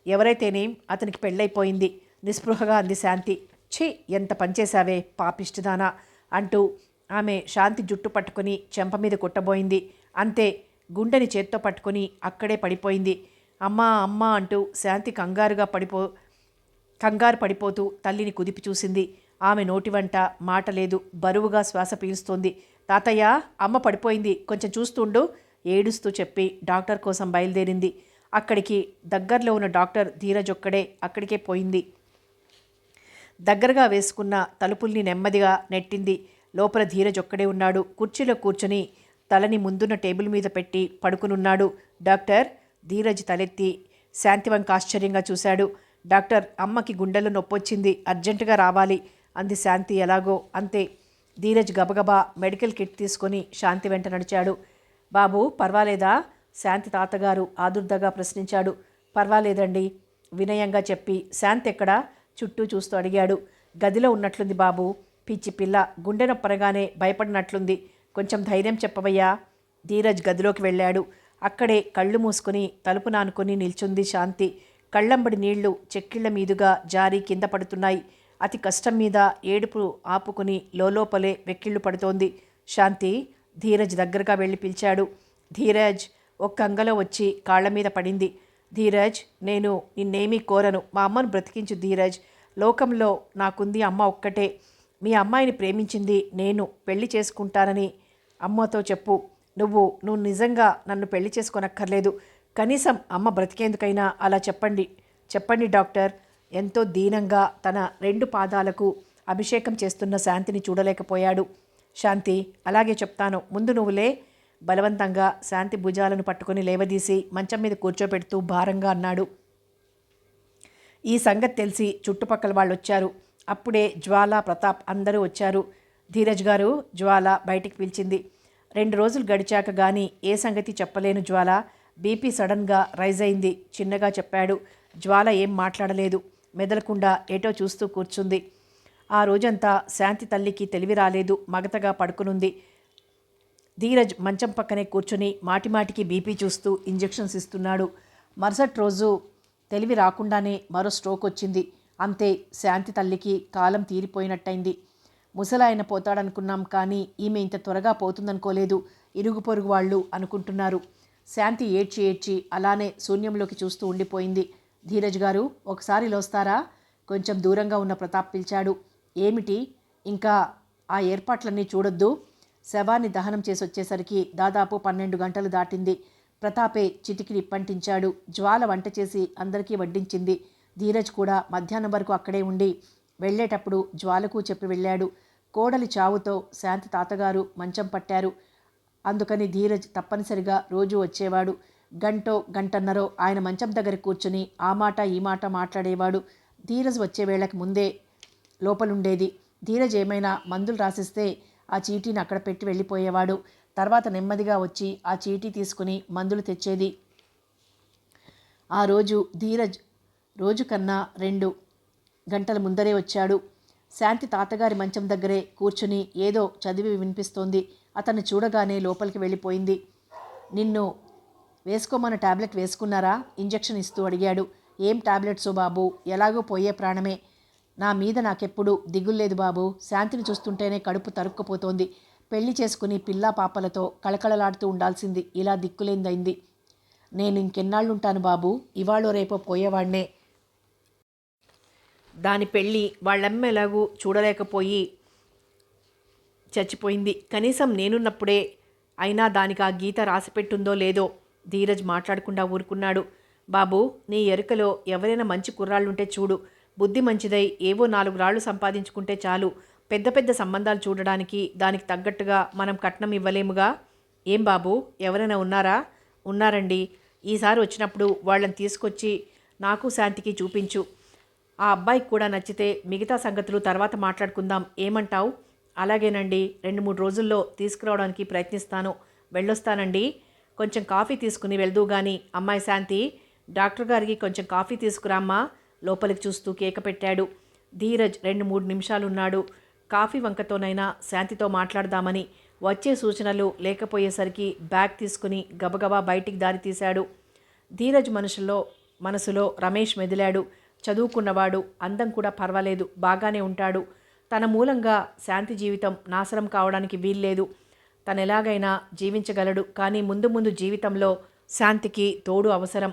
ఎవరైతేనేం అతనికి పెళ్ళైపోయింది, నిస్పృహగా అంది శాంతి. ఛీ, ఎంత పనిచేశావే పాపిష్టిదానా అంటూ ఆమె శాంతి జుట్టు పట్టుకుని చెంప మీద కొట్టబోయింది. అంతే, గుండెని చేత్తో పట్టుకుని అక్కడే పడిపోయింది. అమ్మా అమ్మా అంటూ శాంతి కంగారు పడిపోతూ తల్లిని కుదిపి చూసింది. ఆమె నోటి వంట మాట లేదు. బరువుగా శ్వాస పీలుస్తోంది. తాతయ్య, అమ్మ పడిపోయింది, కొంచెం చూస్తుండు ఏడుస్తూ చెప్పి డాక్టర్ కోసం బయలుదేరింది. అక్కడికి దగ్గరలో ఉన్న డాక్టర్ ధీరజ్ ఒక్కడే అక్కడికే పోయింది. దగ్గరగా వేసుకున్న తలుపుల్ని నెమ్మదిగా నెట్టింది. లోపల ధీరజ్ ఒక్కడే ఉన్నాడు. కుర్చీలో కూర్చొని తలని ముందున్న టేబుల్ మీద పెట్టి పడుకునున్నాడు. డాక్టర్. ధీరజ్ తలెత్తి శాంతివంక ఆశ్చర్యంగా చూశాడు. డాక్టర్, అమ్మకి గుండెల్లో నొప్పొచ్చింది, అర్జెంటుగా రావాలి అంది శాంతి. ఎలాగో అంతే. ధీరజ్ గబగబా మెడికల్ కిట్ తీసుకొని శాంతి వెంట నడిచాడు. బాబు, పర్వాలేదా? శాంతి తాతగారు ఆదుర్దాగా ప్రశ్నించాడు. పర్వాలేదండి వినయంగా చెప్పి శాంతి ఎక్కడా చుట్టూ చూస్తూ అడిగాడు. గదిలో ఉన్నట్లుంది బాబు. పిచ్చి పిల్ల, గుండె నొప్పనగానే భయపడినట్లుంది, కొంచెం ధైర్యం చెప్పవయ్యా. ధీరజ్ గదిలోకి వెళ్ళాడు. అక్కడే కళ్ళు మూసుకుని తలుపు నానుకొని నిల్చుంది శాంతి. కళ్ళంబడి నీళ్లు చెక్కిళ్ల మీదుగా జారి కింద పడుతున్నాయి. అతి కష్టం మీద ఏడుపు ఆపుకుని లోపలే వెక్కిళ్ళు పడుతోంది శాంతి. ధీరజ్ దగ్గరగా వెళ్ళి పిలిచాడు. ధీరజ్ ఒక్క అంగలో వచ్చి కాళ్ల మీద పడింది. ధీరజ్, నేను నిన్నేమీ కోరను, మా అమ్మను బ్రతికించు ధీరజ్. లోకంలో నాకుంది అమ్మ ఒక్కటే. మీ అమ్మాయిని ప్రేమించింది నేను. పెళ్లి చేసుకుంటానని అమ్మతో చెప్పు. నువ్వు నిజంగా నన్ను పెళ్లి చేసుకోనక్కర్లేదు. కనీసం అమ్మ బ్రతికేందుకైనా అలా చెప్పండి డాక్టర్. ఎంతో దీనంగా తన 2 పాదాలకు అభిషేకం చేస్తున్న శాంతిని చూడలేకపోయాడు. శాంతి, అలాగే చెప్తాను, ముందు నువ్వులే. బలవంతంగా శాంతి భుజాలను పట్టుకుని లేవదీసి మంచం మీద కూర్చోపెడుతూ భారంగా అన్నాడు. ఈ సంగతి తెలిసి చుట్టుపక్కల వాళ్ళు వచ్చారు. అప్పుడే జ్వాల, ప్రతాప్ అందరూ వచ్చారు. ధీరజ్ గారు, జ్వాల బయటికి పిలిచింది. 2 రోజులు గడిచాక గానీ ఏ సంగతి చెప్పలేను జ్వాల. బీపీ సడన్గా రైజ్ అయింది చిన్నగా చెప్పాడు. జ్వాల ఏం మాట్లాడలేదు. మెదలకుండా ఏటో చూస్తూ కూర్చుంది. ఆ రోజంతా శాంతి తల్లికి తెలివి రాలేదు. మగతగా పడుకునుంది. ధీరజ్ మంచం పక్కనే కూర్చుని మాటిమాటికి బీపీ చూస్తూ ఇంజెక్షన్స్ ఇస్తున్నాడు. మరుసటి రోజు తెలివి రాకుండానే మరో స్ట్రోక్ వచ్చింది. అంతే, శాంతి తల్లికి కాలం తీరిపోయినట్టయింది. ముసలాయన పోతాడనుకున్నాం, కానీ ఈమె ఇంత త్వరగా పోతుందనుకోలేదు. ఇరుగు పొరుగు వాళ్ళు అనుకుంటున్నారు. శాంతి ఏడ్చి అలానే శూన్యంలోకి చూస్తూ ఉండిపోయింది. ధీరజ్ గారు, ఒకసారి లోస్తారా? కొంచెం దూరంగా ఉన్న ప్రతాప్ పిలిచాడు. ఏమిటి, ఇంకా ఆ ఏర్పాట్లన్నీ చూడొద్దు? శవాన్ని దహనం చేసి వచ్చేసరికి దాదాపు 12 గంటలు దాటింది. ప్రతాపే చిటికిని ఇప్పంటించాడు. జ్వాల వంట చేసి అందరికీ వడ్డించింది. ధీరజ్ కూడా మధ్యాహ్నం వరకు అక్కడే ఉండి వెళ్ళేటప్పుడు జ్వాలకు చెప్పి వెళ్ళాడు. కోడలి చావుతో శాంతి తాతగారు మంచం పట్టారు. అందుకని ధీరజ్ తప్పనిసరిగా రోజూ వచ్చేవాడు. గంటన్నరో ఆయన మంచం దగ్గర కూర్చుని ఆ మాట ఈ మాట మాట్లాడేవాడు. ధీరజ్ వచ్చే వేళకి ముందే లోపలుండేది. ధీరజ్ ఏమైనా మందులు రాసిస్తే ఆ చీటీని అక్కడ పెట్టి వెళ్ళిపోయేవాడు. తర్వాత నెమ్మదిగా వచ్చి ఆ చీటీ తీసుకుని మందులు తెచ్చేది. ఆ రోజు ధీరజ్ రోజు కన్నా 2 గంటల ముందరే వచ్చాడు. శాంతి తాతగారి మంచం దగ్గరే కూర్చుని ఏదో చదివి వినిపిస్తోంది. అతన్ని చూడగానే లోపలికి వెళ్ళిపోయింది. వేసుకోమన్న టాబ్లెట్ వేసుకున్నారా? ఇంజెక్షన్ ఇస్తూ అడిగాడు. ఏం టాబ్లెట్సో బాబు, ఎలాగో పోయే ప్రాణమే. నా మీద నాకెప్పుడు దిగుల్లేదు బాబు. శాంతిని చూస్తుంటేనే కడుపు తరుక్కుపోతోంది. పెళ్లి చేసుకుని పిల్లా పాపలతో కళకళలాడుతూ ఉండాల్సింది ఇలా దిక్కులేందైంది. నేను ఇంకెన్నాళ్ళుంటాను బాబు, ఇవాళో రేపో పోయేవాడినే. దాని పెళ్ళి వాళ్ళమ్మ ఎలాగూ చూడలేకపోయి చచ్చిపోయింది. కనీసం నేనున్నప్పుడే అయినా దానికి ఆ గీత రాసిపెట్టుందో లేదో. ధీరజ్ మాట్లాడకుండా ఊరుకున్నాడు. బాబు, నీ ఎరుకలో ఎవరైనా మంచి కుర్రాళ్ళుంటే చూడు. బుద్ధి మంచిదై ఏవో 4 రాళ్ళు సంపాదించుకుంటే చాలు. పెద్ద పెద్ద సంబంధాలు చూడడానికి దానికి తగ్గట్టుగా మనం కట్నం ఇవ్వలేముగా. ఏం బాబు, ఎవరైనా ఉన్నారా? ఉన్నారండి. ఈసారి వచ్చినప్పుడు వాళ్ళని తీసుకొచ్చి నాకు శాంతికి చూపించు. ఆ అబ్బాయికి కూడా నచ్చితే మిగతా సంగతులు తర్వాత మాట్లాడుకుందాం. ఏమంటావు? అలాగేనండి, 2-3 రోజుల్లో తీసుకురావడానికి ప్రయత్నిస్తాను. వెళ్ళొస్తానండి. కొంచెం కాఫీ తీసుకుని వెళ్దూ గాని. అమ్మాయి శాంతి, డాక్టర్ గారికి కొంచెం కాఫీ తీసుకురామ్మా. లోపలికి చూస్తూ కేక పెట్టాడు. ధీరజ్ 2-3 నిమిషాలున్నాడు. కాఫీ వంకతోనైనా శాంతితో మాట్లాడదామని. వచ్చే సూచనలు లేకపోయేసరికి బ్యాగ్ తీసుకుని గబగబా బయటికి దారి తీశాడు. ధీరజ్ మనసులో రమేష్ మెదిలాడు. చదువుకున్నవాడు, అందం కూడా పర్వాలేదు, బాగానే ఉంటాడు. తన మూలంగా శాంతి జీవితం నాశనం కావడానికి వీల్లేదు. తనెలాగైనా జీవించగలడు. కానీ ముందు ముందు జీవితంలో శాంతికి తోడు అవసరం.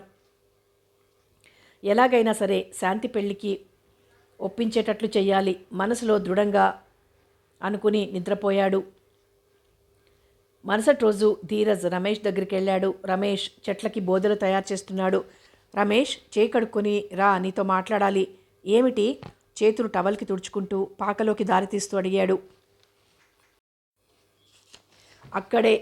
ఎలాగైనా సరే శాంతి పెళ్లికి ఒప్పించేటట్లు చెయ్యాలి. మనసులో దృఢంగా అనుకుని నిద్రపోయాడు. మరుసటి రోజు ధీరజ్ రమేష్ దగ్గరికి వెళ్ళాడు. రమేష్ చెట్లకి బోదెలు తయారు చేస్తున్నాడు. రమేష్, చేయి కడుక్కొని రా, నీతో మాట్లాడాలి. ఏమిటి? చేతులు టవల్కి తుడుచుకుంటూ పాకలోకి దారితీస్తూ అడిగాడు. అక్కడే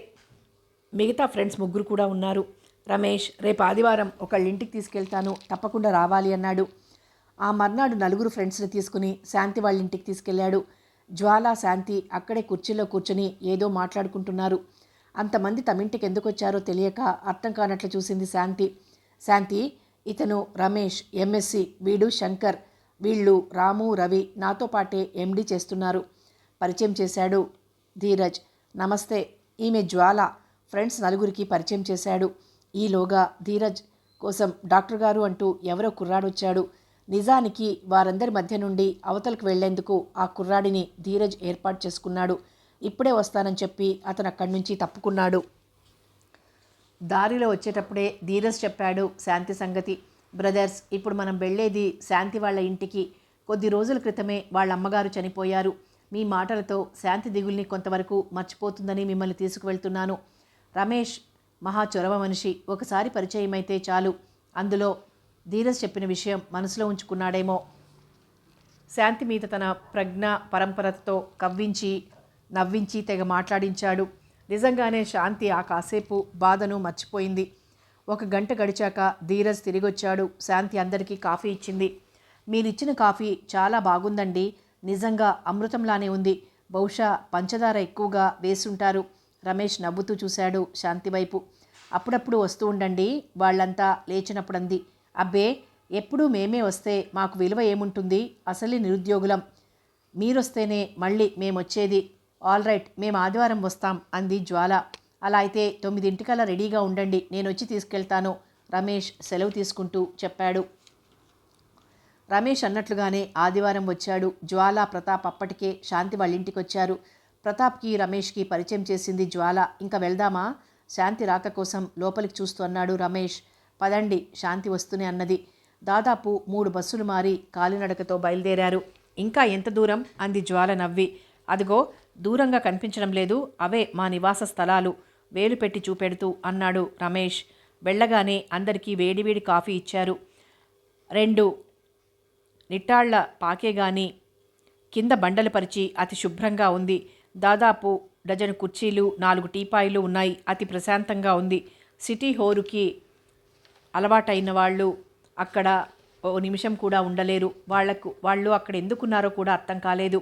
మిగతా ఫ్రెండ్స్ 3 కూడా ఉన్నారు. రమేష్, రేపు ఆదివారం ఒకళ్ళింటికి తీసుకెళ్తాను, తప్పకుండా రావాలి అన్నాడు. ఆ మర్నాడు 4 ఫ్రెండ్స్ని తీసుకుని శాంతి వాళ్ళ ఇంటికి తీసుకెళ్లాడు. జ్వాల, శాంతి అక్కడే కుర్చీలో కూర్చొని ఏదో మాట్లాడుకుంటున్నారు. అంతమంది తమింటికి ఎందుకు వచ్చారో తెలియక అర్థం కానట్లు చూసింది శాంతి. శాంతి, ఇతను రమేష్, ఎంఎస్సి, వీడు శంకర్, వీళ్ళు రాము, రవి నాతో పాటే ఎండి చేస్తున్నారు. పరిచయం చేశాడు ధీరజ్. నమస్తే, ఈమె జ్వాల. ఫ్రెండ్స్ 4కి పరిచయం చేశాడు. ఈలోగా ధీరజ్ కోసం డాక్టర్ గారు అంటూ ఎవరో కుర్రాడొచ్చాడు. నిజానికి వారందరి మధ్య నుండి అవతలకు వెళ్లేందుకు ఆ కుర్రాడిని ధీరజ్ ఏర్పాటు చేసుకున్నాడు. ఇప్పుడే వస్తానని చెప్పి అతను అక్కడి నుంచి తప్పుకున్నాడు. దారిలో వచ్చేటప్పుడే ధీరజ్ చెప్పాడు శాంతి సంగతి. బ్రదర్స్, ఇప్పుడు మనం వెళ్ళేది శాంతి వాళ్ళ ఇంటికి. కొద్ది రోజుల క్రితమే వాళ్ళ అమ్మగారు చనిపోయారు. మీ మాటలతో శాంతి దిగుల్ని కొంతవరకు మర్చిపోతుందని మిమ్మల్ని తీసుకువెళ్తున్నాను. రమేష్ మహా చొరవ మనిషి. ఒకసారి పరిచయం అయితే చాలు. అందులో ధీరజ్ చెప్పిన విషయం మనసులో ఉంచుకున్నాడేమో. శాంతి మీద తన ప్రజ్ఞ పరంపరతో కవ్వించి నవ్వించి తెగ మాట్లాడించాడు. నిజంగానే శాంతి ఆ కాసేపు బాధను మర్చిపోయింది. 1 గంట గడిచాక ధీరజ్ తిరిగొచ్చాడు. శాంతి అందరికీ కాఫీ ఇచ్చింది. మీరిచ్చిన కాఫీ చాలా బాగుందండి. నిజంగా అమృతంలానే ఉంది. బహుశా పంచదార ఎక్కువగా వేసుంటారు. రమేష్ నవ్వుతూ చూశాడు శాంతి వైపు. అప్పుడప్పుడు వస్తూ ఉండండి, వాళ్ళంతా లేచినప్పుడంది. అబ్బే, ఎప్పుడూ మేమే వస్తే మాకు విలువ ఏముంటుంది? అసలే నిరుద్యోగులం. మీరొస్తేనే మళ్ళీ మేమొచ్చేది. ఆల్ రైట్, మేము ఆదివారం వస్తాం అంది జ్వాల. అలా అయితే 9 రెడీగా ఉండండి, నేను వచ్చి తీసుకెళ్తాను. రమేష్ సెలవు తీసుకుంటూ చెప్పాడు. రమేష్ అన్నట్లుగానే ఆదివారం వచ్చాడు. జ్వాల, ప్రతాప్ అప్పటికే శాంతి వాళ్ళ ఇంటికి వచ్చారు. ప్రతాప్కి రమేష్కి పరిచయం చేసింది జ్వాల. ఇంకా వెళ్దామా? శాంతి రాక కోసం లోపలికి చూస్తూ అన్నాడు రమేష్. పదండి, శాంతి వస్తూనే అన్నది. దాదాపు 3 బస్సులు మారి కాలినడకతో బయలుదేరారు. ఇంకా ఎంత దూరం? అంది జ్వాల నవ్వి. అదిగో దూరంగా కనిపించడం లేదు, అవే మా నివాస స్థలాలు, వేలు పెట్టి చూపెడుతూ అన్నాడు రమేష్. వెళ్ళగానే అందరికీ వేడివేడి కాఫీ ఇచ్చారు. 2 నిట్టాళ్ల పాకే గాని కింద బండలు పరిచి అతి శుభ్రంగా ఉంది. దాదాపు డజను కుర్చీలు, 4 టీపాయిలు ఉన్నాయి. అతి ప్రశాంతంగా ఉంది. సిటీ హోరుకి అలవాటైన వాళ్ళు అక్కడ ఓ నిమిషం కూడా ఉండలేరు. వాళ్ళు అక్కడ ఎందుకున్నారో కూడా అర్థం కాలేదు.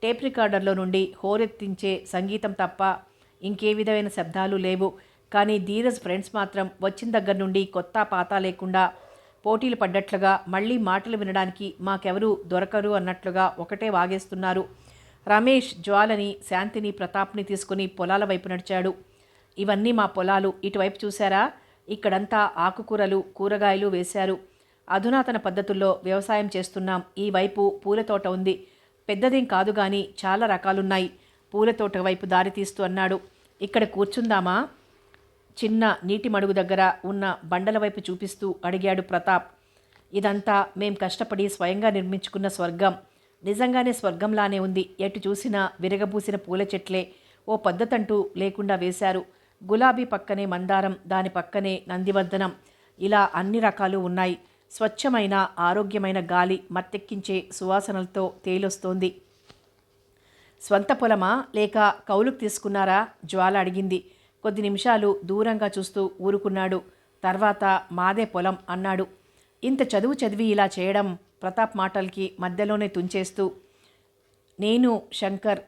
టేప్ రికార్డర్లో నుండి హోరెత్తించే సంగీతం తప్ప ఇంకే విధమైన శబ్దాలు లేవు. కానీ ధీరజ్ ఫ్రెండ్స్ మాత్రం వచ్చిన దగ్గర నుండి కొత్త పాత లేకుండా పోటీలు పడ్డట్లుగా మళ్ళీ మాటలు వినడానికి మాకెవరూ దొరకరు అన్నట్లుగా ఒకటే వాగేస్తున్నారు. రమేష్ జ్వాలని, శాంతిని, ప్రతాప్ని తీసుకుని పొలాల వైపు నడిచాడు. ఇవన్నీ మా పొలాలు, ఇటువైపు చూశారా? ఇక్కడంతా ఆకుకూరలు కూరగాయలు వేశారు. అధునాతన పద్ధతుల్లో వ్యవసాయం చేస్తున్నాం. ఈ వైపు పూల తోట ఉంది. పెద్దదేం కాదు గాని చాలా రకాలున్నాయి. పూల తోట వైపు దారి తీస్తూ అన్నాడు. ఇక్కడ కూర్చుందామా? చిన్న నీటి మడుగు దగ్గర ఉన్న బండల వైపు చూపిస్తూ అడిగాడు ప్రతాప్. ఇదంతా మేం కష్టపడి స్వయంగా నిర్మించుకున్న స్వర్గం. నిజంగానే స్వర్గంలానే ఉంది. ఎటు చూసినా విరగబూసిన పూల చెట్లే. ఓ పద్ధతంటూ లేకుండా వేశారు. గులాబీ పక్కనే మందారం, దాని పక్కనే నందివర్ధనం. ఇలా అన్ని రకాలు ఉన్నాయి. స్వచ్ఛమైన ఆరోగ్యమైన గాలి మత్తెక్కించే సువాసనలతో తేలొస్తోంది. స్వంత పొలమా లేక కౌలుకు తీసుకున్నారా? జ్వాల అడిగింది. కొద్ది నిమిషాలు దూరంగా చూస్తూ ఊరుకున్నాడు. తర్వాత మాదే పొలం అన్నాడు. ఇంత చదువు చదివి ఇలా చేయడం ప్రతాప్ మాటలకి మధ్యలోనే తుంచేస్తూ, నేను శంకర్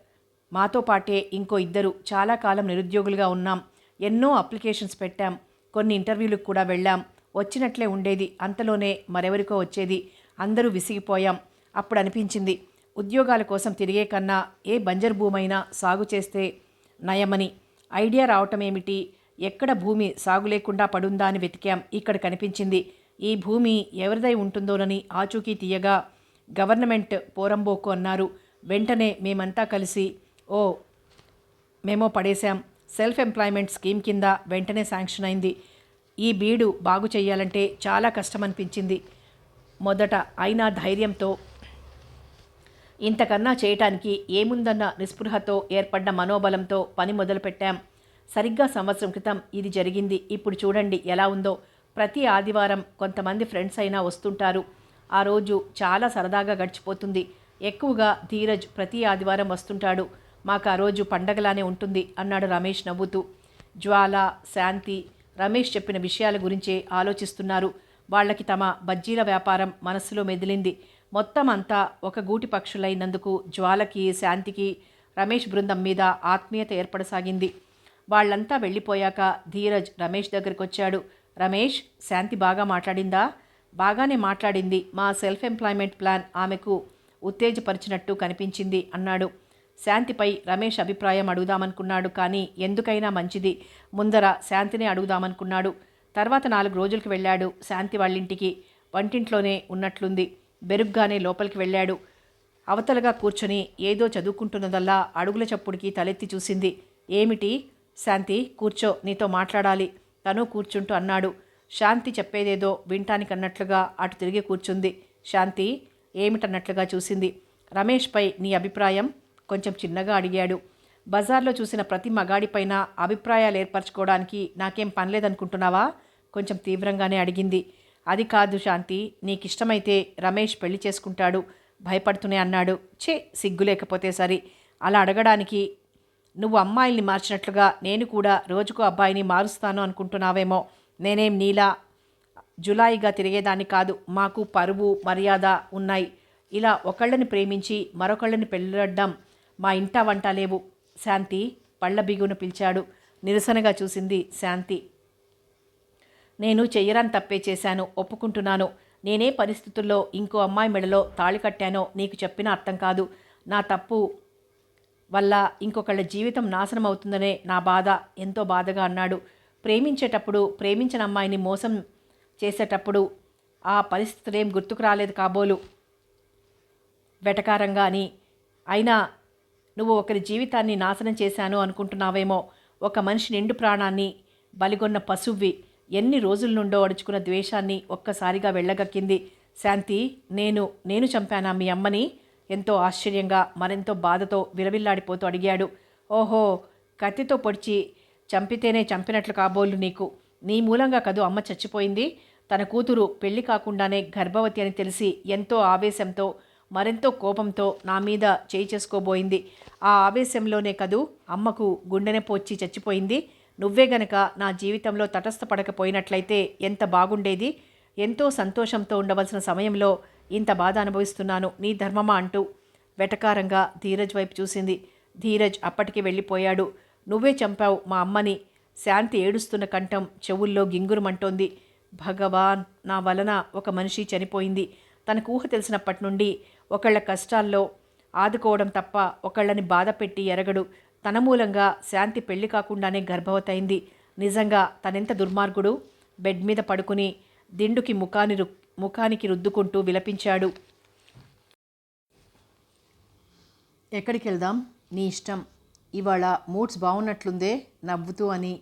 మాతో పాటే ఇంకో ఇద్దరు చాలా కాలం నిరుద్యోగులుగా ఉన్నాం. ఎన్నో అప్లికేషన్స్ పెట్టాం. కొన్ని ఇంటర్వ్యూలకు కూడా వెళ్ళాం. వచ్చినట్లే ఉండేది. అంతలోనే మరెవరికో వచ్చేది. అందరూ విసిగిపోయాం. అప్పుడు అనిపించింది ఉద్యోగాల కోసం తిరిగే కన్నా ఏ బంజరు భూమైనా సాగు చేస్తే నయమని. ఐడియా రావటం ఏమిటి, ఎక్కడ భూమి సాగు లేకుండా పడుందా అని వెతికాం. ఇక్కడ కనిపించింది. ఈ భూమి ఎవరిదై ఉంటుందోనని ఆచూకీ తీయగా గవర్నమెంట్ పోరంబోకు అన్నారు. వెంటనే మేమంతా కలిసి మేమో పడేశాం. సెల్ఫ్ ఎంప్లాయ్మెంట్ స్కీమ్ కింద వెంటనే శాంక్షన్ అయింది. ఈ బీడు బాగు చేయాలంటే చాలా కష్టమనిపించింది మొదట. అయినా ధైర్యంతో, ఇంతకన్నా చేయటానికి ఏముందన్న నిస్పృహతో ఏర్పడ్డ మనోబలంతో పని మొదలుపెట్టాం. సరిగ్గా సంవత్సరం క్రితం ఇది జరిగింది. ఇప్పుడు చూడండి ఎలా ఉందో. ప్రతి ఆదివారం కొంతమంది ఫ్రెండ్స్ అయినా వస్తుంటారు. ఆ రోజు చాలా సరదాగా గడిచిపోతుంది. ఎక్కువగా ధీరజ్ ప్రతి ఆదివారం వస్తుంటాడు. మాకు ఆ రోజు పండగలానే ఉంటుంది అన్నాడు రమేష్ నవ్వుతూ. జ్వాల, శాంతి రమేష్ చెప్పిన విషయాల గురించే ఆలోచిస్తున్నారు. వాళ్ళకి తమ బజ్జీల వ్యాపారం మనస్సులో మెదిలింది. మొత్తం అంతా ఒక గూటి పక్షులైనందుకు జ్వాలకి, శాంతికి రమేష్ బృందం మీద ఆత్మీయత ఏర్పడసాగింది. వాళ్ళంతా వెళ్ళిపోయాక ధీరజ్ రమేష్ దగ్గరికి వచ్చాడు. రమేష్, శాంతి బాగా మాట్లాడిందా? బాగానే మాట్లాడింది. మా సెల్ఫ్ ఎంప్లాయ్మెంట్ ప్లాన్ ఆమెకు ఉత్తేజపరిచినట్టు కనిపించింది అన్నాడు. శాంతిపై రమేష్ అభిప్రాయం అడుగుదామనుకున్నాడు. కానీ ఎందుకైనా మంచిది ముందర శాంతినే అడుగుదామనుకున్నాడు. తర్వాత 4 రోజులకు వెళ్ళాడు శాంతి వాళ్ళింటికి. వంటింట్లోనే ఉన్నట్లుంది. బెరుగ్గానే లోపలికి వెళ్ళాడు. అవతలగా కూర్చొని ఏదో చదువుకుంటున్నదల్లా అడుగుల చప్పుడికి తలెత్తి చూసింది. ఏమిటి? శాంతి కూర్చో, నీతో మాట్లాడాలి తను కూర్చుంటూ అన్నాడు. శాంతి చెప్పేదేదో వింటానికన్నట్లుగా అటు తిరిగి కూర్చుంది. శాంతి ఏమిటన్నట్లుగా చూసింది. రమేష్పై నీ అభిప్రాయం? కొంచెం చిన్నగా అడిగాడు. బజార్లో చూసిన ప్రతి మగాడిపైన అభిప్రాయాలు ఏర్పరచుకోవడానికి నాకేం పనిలేదనుకుంటున్నావా? కొంచెం తీవ్రంగానే అడిగింది. అది కాదు శాంతి, నీకిష్టమైతే రమేష్ పెళ్లి చేసుకుంటాడు భయపడుతూనే అన్నాడు. సిగ్గు లేకపోతే సరి. అలా అడగడానికి నువ్వు అమ్మాయిల్ని మార్చినట్లుగా నేను కూడా రోజుకు అబ్బాయిని మారుస్తాను అనుకుంటున్నావేమో. నేనేం నీలా జులాయిగా తిరిగేదాన్ని కాదు. మాకు పరువు మర్యాద ఉన్నాయి. ఇలా ఒకళ్ళని ప్రేమించి మరొకళ్ళని పెళ్ళడం మా ఇంటా వంట లేవు. శాంతి పళ్ళ బిగును పిలిచాడు. నిరసనగా చూసింది శాంతి. నేను చెయ్యరాని తప్పే చేశాను, ఒప్పుకుంటున్నాను. నేనే పరిస్థితుల్లో ఇంకో అమ్మాయి మెడలో తాళి కట్టానో నీకు చెప్పినా అర్థం కాదు. నా తప్పు వల్ల ఇంకొకళ్ళ జీవితం నాశనం అవుతుందనే నా బాధ, ఎంతో బాధగా అన్నాడు. ప్రేమించేటప్పుడు ప్రేమించిన అమ్మాయిని మోసం చేసేటప్పుడు ఆ పరిస్థితులేం గుర్తుకు రాలేదు కాబోలు వెటకారంగా అని. అయినా నువ్వు ఒకరి జీవితాన్ని నాశనం చేశాను అనుకుంటున్నావేమో. ఒక మనిషి నిండు ప్రాణాన్ని బలిగొన్న పశువ్వి. ఎన్ని రోజుల నుండో అడుచుకున్న ద్వేషాన్ని ఒక్కసారిగా వెళ్ళగక్కింది శాంతి. నేను చంపానా మీ అమ్మని? ఎంతో ఆశ్చర్యంగా మరెంతో బాధతో విలవిల్లాడిపోతూ అడిగాడు. ఓహో, కత్తితో పొడిచి చంపితేనే చంపినట్లు కాబోలు నీకు. నీ మూలంగా కదూ అమ్మ చచ్చిపోయింది. తన కూతురు పెళ్లి కాకుండానే గర్భవతి అని తెలిసి ఎంతో ఆవేశంతో మరెంతో కోపంతో నా మీద చేయి చేసుకోబోయింది. ఆ ఆవేశంలోనే కదూ అమ్మకు గుండెనే పోచి చచ్చిపోయింది. నువ్వే గనక నా జీవితంలో తటస్థపడకపోయినట్లయితే ఎంత బాగుండేది. ఎంతో సంతోషంతో ఉండవలసిన సమయంలో ఇంత బాధ అనుభవిస్తున్నాను. నీ ధర్మమా అంటూ వెటకారంగా ధీరజ్ వైపు చూసింది. ధీరజ్ అప్పటికి వెళ్ళిపోయాడు. నువ్వే చంపావు మా అమ్మని. శాంతి ఏడుస్తున్న కంఠం చెవుల్లో గింగురుమంటోంది. భగవాన్, నా వలన ఒక మనిషి చనిపోయింది. తనకు ఊహ తెలిసినప్పటి నుండి ఒకళ్ళ కష్టాల్లో ఆదుకోవడం తప్ప ఒకళ్ళని బాధ పెట్టి ఎరగడు. తన మూలంగా శాంతి పెళ్లి కాకుండానే గర్భవతయింది. నిజంగా తనెంత దుర్మార్గుడు. బెడ్ మీద పడుకుని దిండుకి ముఖానికి రుద్దుకుంటూ విలపించాడు. ఎక్కడికి వెళ్దాం? నీ ఇష్టం. ఇవాళ మూడ్స్ బాగున్నట్లుందే నవ్వుతూ అని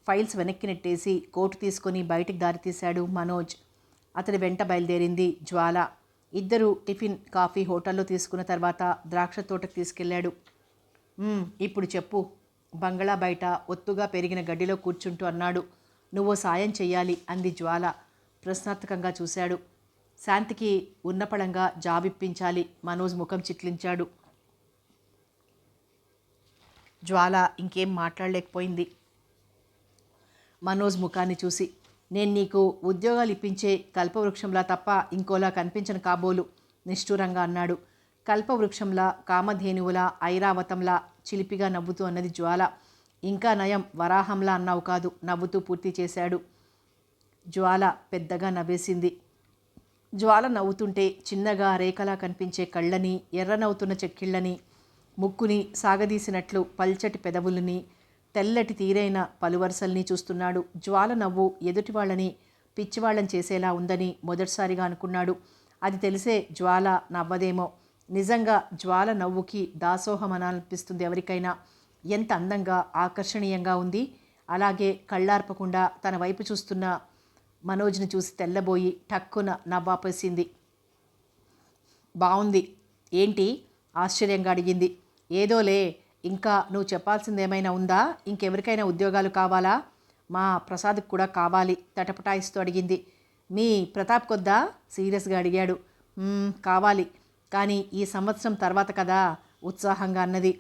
ఫైల్స్ వెనక్కి నెట్టేసి కోటు తీసుకొని బయటికి దారితీశాడు మనోజ్. అతడి వెంట బయలుదేరింది జ్వాల. ఇద్దరు టిఫిన్ కాఫీ హోటల్లో తీసుకున్న తర్వాత ద్రాక్ష తోటకు తీసుకెళ్లాడు. ఇప్పుడు చెప్పు, బంగళా బయట ఒత్తుగా పెరిగిన గడ్డిలో కూర్చుంటూ అన్నాడు. నువ్వు సాయం చెయ్యాలి అంది జ్వాల. ప్రశ్నార్థకంగా చూశాడు. శాంతికి ఉన్నపళంగా జాబిప్పించాలి. మనోజ్ ముఖం చిట్లించాడు. జ్వాల ఇంకేం మాట్లాడలేకపోయింది మనోజ్ ముఖాన్ని చూసి. నేను నీకు ఉద్యోగాలు ఇప్పించే కల్పవృక్షంలా తప్ప ఇంకోలా కనిపించను కాబోలు నిష్ఠూరంగా అన్నాడు. కల్పవృక్షంలా, కామధేనువులా, ఐరావతంలా చిలిపిగా నవ్వుతూ అన్నది జ్వాల. ఇంకా నయం వరాహంలా అన్నావు కాదు నవ్వుతూ పూర్తి చేశాడు. జ్వాల పెద్దగా నవ్వేసింది. జ్వాల నవ్వుతుంటే చిన్నగా రేఖలా కనిపించే కళ్ళని, ఎర్రనవ్వుతున్న చెక్కిళ్ళని, ముక్కుని సాగదీసినట్లు పల్చటి పెదవులని, తెల్లటి తీరైన పలువరసల్ని చూస్తున్నాడు. జ్వాల నవ్వు ఎదుటి పిచ్చివాళ్ళని చేసేలా ఉందని మొదటిసారిగా అనుకున్నాడు. అది తెలిసే జ్వాల నవ్వదేమో. నిజంగా జ్వాల నవ్వుకి దాసోహమనాలనిపిస్తుంది ఎవరికైనా. ఎంత అందంగా ఆకర్షణీయంగా ఉంది. అలాగే కళ్ళార్పకుండా తన వైపు చూస్తున్న మనోజ్ని చూసి తెల్లబోయి టక్కున నవ్వాపేసింది. బాగుంది. ఏంటి? ఆశ్చర్యంగా అడిగింది. ఏదోలే. ఇంకా నువ్వు చెప్పాల్సిందేమైనా ఉందా? ఇంకెవరికైనా ఉద్యోగాలు కావాలా? మా ప్రసాద్కి కూడా కావాలి తటపటాయిస్తూ అడిగింది. మీ ప్రతాప్ కొద్దా? సీరియస్గా అడిగాడు. కావాలి, కానీ ఈ సంవత్సరం తర్వాత కదా ఉత్సాహంగా అన్నది.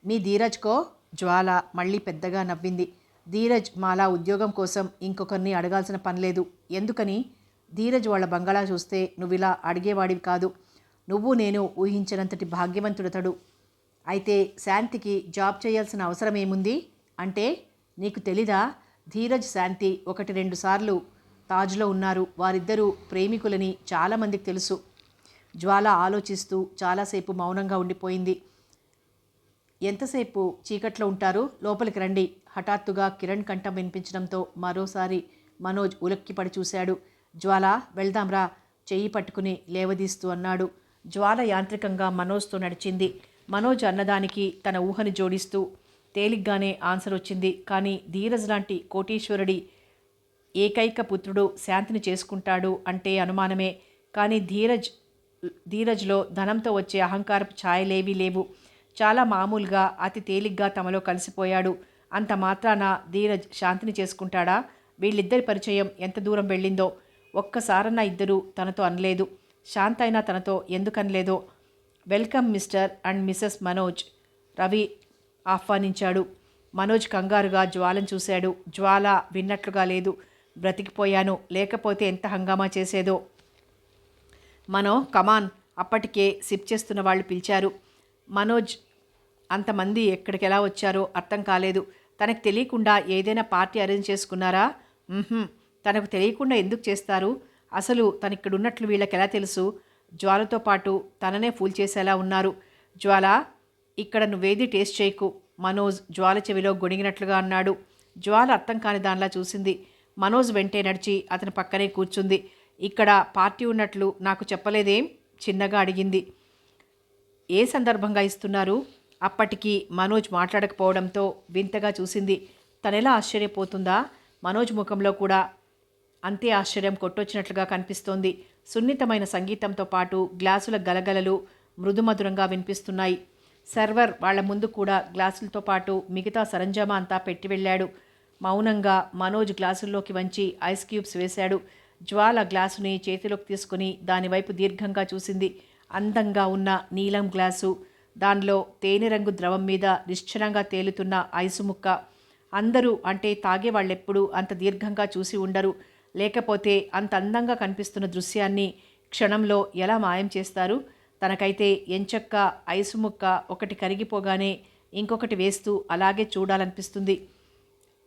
మీ ధీరజ్కో? జ్వాల మళ్ళీ పెద్దగా నవ్వింది. ధీరజ్ మాలా ఉద్యోగం కోసం ఇంకొకరిని అడగాల్సిన పనిలేదు. ఎందుకని? ధీరజ్ వాళ్ళ బంగాళా చూస్తే నువ్విలా అడిగేవాడివి కాదు. నువ్వు నేను ఊహించినంతటి భాగ్యవంతుడతడు. అయితే శాంతికి జాబ్ చేయాల్సిన అవసరం ఏముంది? అంటే నీకు తెలీదా? ధీరజ్ శాంతి 1-2 సార్లు తాజ్లో ఉన్నారు. వారిద్దరూ ప్రేమికులని చాలామందికి తెలుసు. జ్వాల ఆలోచిస్తూ చాలాసేపు మౌనంగా ఉండిపోయింది. ఎంతసేపు చీకట్లో ఉంటారు? లోపలికి రండి. హఠాత్తుగా కిరణ్ కంఠం వినిపించడంతో మరోసారి మనోజ్ ఉలిక్కిపడి చూశాడు. జ్వాల, వెళ్దాంరా చెయ్యి పట్టుకుని లేవదీస్తూ అన్నాడు. జ్వాల యాంత్రికంగా మనోజ్తో నడిచింది. మనోజ్ అన్నదానికి తన ఊహని జోడిస్తూ తేలిగ్గానే ఆన్సర్ వచ్చింది. కానీ ధీరజ్ లాంటి కోటీశ్వరుడి ఏకైక పుత్రుడు శాంతిని చేసుకుంటాడు అంటే అనుమానమే. కానీ ధీరజ్లో ధనంతో వచ్చే అహంకారపు ఛాయలేవీ లేవు. చాలా మామూలుగా అతి తేలిగ్గా తమలో కలిసిపోయాడు. అంత మాత్రాన ధీరజ్ శాంతిని చేసుకుంటాడా? వీళ్ళిద్దరి పరిచయం ఎంత దూరం వెళ్ళిందో ఒక్కసారన్నా ఇద్దరూ తనతో అనలేదు. శాంత అయినా తనతో ఎందుకనలేదో. Welcome mister and misses Manoj, Ravi ఆహ్వానించాడు. మనోజ్ కంగారుగా జ్వాలను చూశాడు. జ్వాల విన్నట్లుగా లేదు. బ్రతికిపోయాను, లేకపోతే ఎంత హంగామా చేసేదో. మనో, కమాన్. అప్పటికే సిప్ చేస్తున్న వాళ్ళు పిలిచారు. మనోజ్ అంతమంది ఎక్కడికి ఎలా వచ్చారో అర్థం కాలేదు. తనకు తెలియకుండా ఏదైనా పార్టీ అరేంజ్ చేసుకున్నారా? తనకు తెలియకుండా ఎందుకు చేస్తారు? అసలు తనిక్కడున్నట్లు వీళ్ళకి ఎలా తెలుసు? జ్వాలతో పాటు తననే ఫూల్ చేసేలా ఉన్నారు. జ్వాల, ఇక్కడ నువ్వేది టేస్ట్ చేయకు, మనోజ్ జ్వాల చెవిలో గొణిగినట్లుగా అన్నాడు. జ్వాల అర్థం కాని దానిలా చూసింది. మనోజ్ వెంటే నడిచి అతని పక్కనే కూర్చుంది. ఇక్కడ పార్టీ ఉన్నట్లు నాకు చెప్పలేదేం? చిన్నగా అడిగింది. ఏ సందర్భంగా ఇస్తున్నారు? అప్పటికి మనోజ్ మాట్లాడకపోవడంతో వింతగా చూసింది. తనెలా ఆశ్చర్యపోతుందా? మనోజ్ ముఖంలో కూడా అంతే ఆశ్చర్యం కొట్టొచ్చినట్లుగా కనిపిస్తోంది. సున్నితమైన సంగీతంతో పాటు గ్లాసుల గలగలలు మృదుమధురంగా వినిపిస్తున్నాయి. సర్వర్ వాళ్ల ముందు కూడా గ్లాసులతో పాటు మిగతా సరంజామా అంతా పెట్టి వెళ్ళాడు. మౌనంగా మనోజ్ గ్లాసుల్లోకి వంచి ఐస్ క్యూబ్స్ వేశాడు. జ్వాల గ్లాసుని చేతిలోకి తీసుకుని దానివైపు దీర్ఘంగా చూసింది. అందంగా ఉన్న నీలం గ్లాసు, దానిలో తేనె రంగు ద్రవం మీద నిశ్చలంగా తేలుతున్న ఐసు ముక్క. అందరూ అంటే తాగేవాళ్ళెప్పుడూ అంత దీర్ఘంగా చూసి ఉండరు. లేకపోతే అంత అందంగా కనిపిస్తున్న దృశ్యాన్ని క్షణంలో ఎలా మాయం చేస్తారు? తనకైతే ఎంచక్క ఐసు ముక్క ఒకటి కరిగిపోగానే ఇంకొకటి వేస్తూ అలాగే చూడాలనిపిస్తుంది.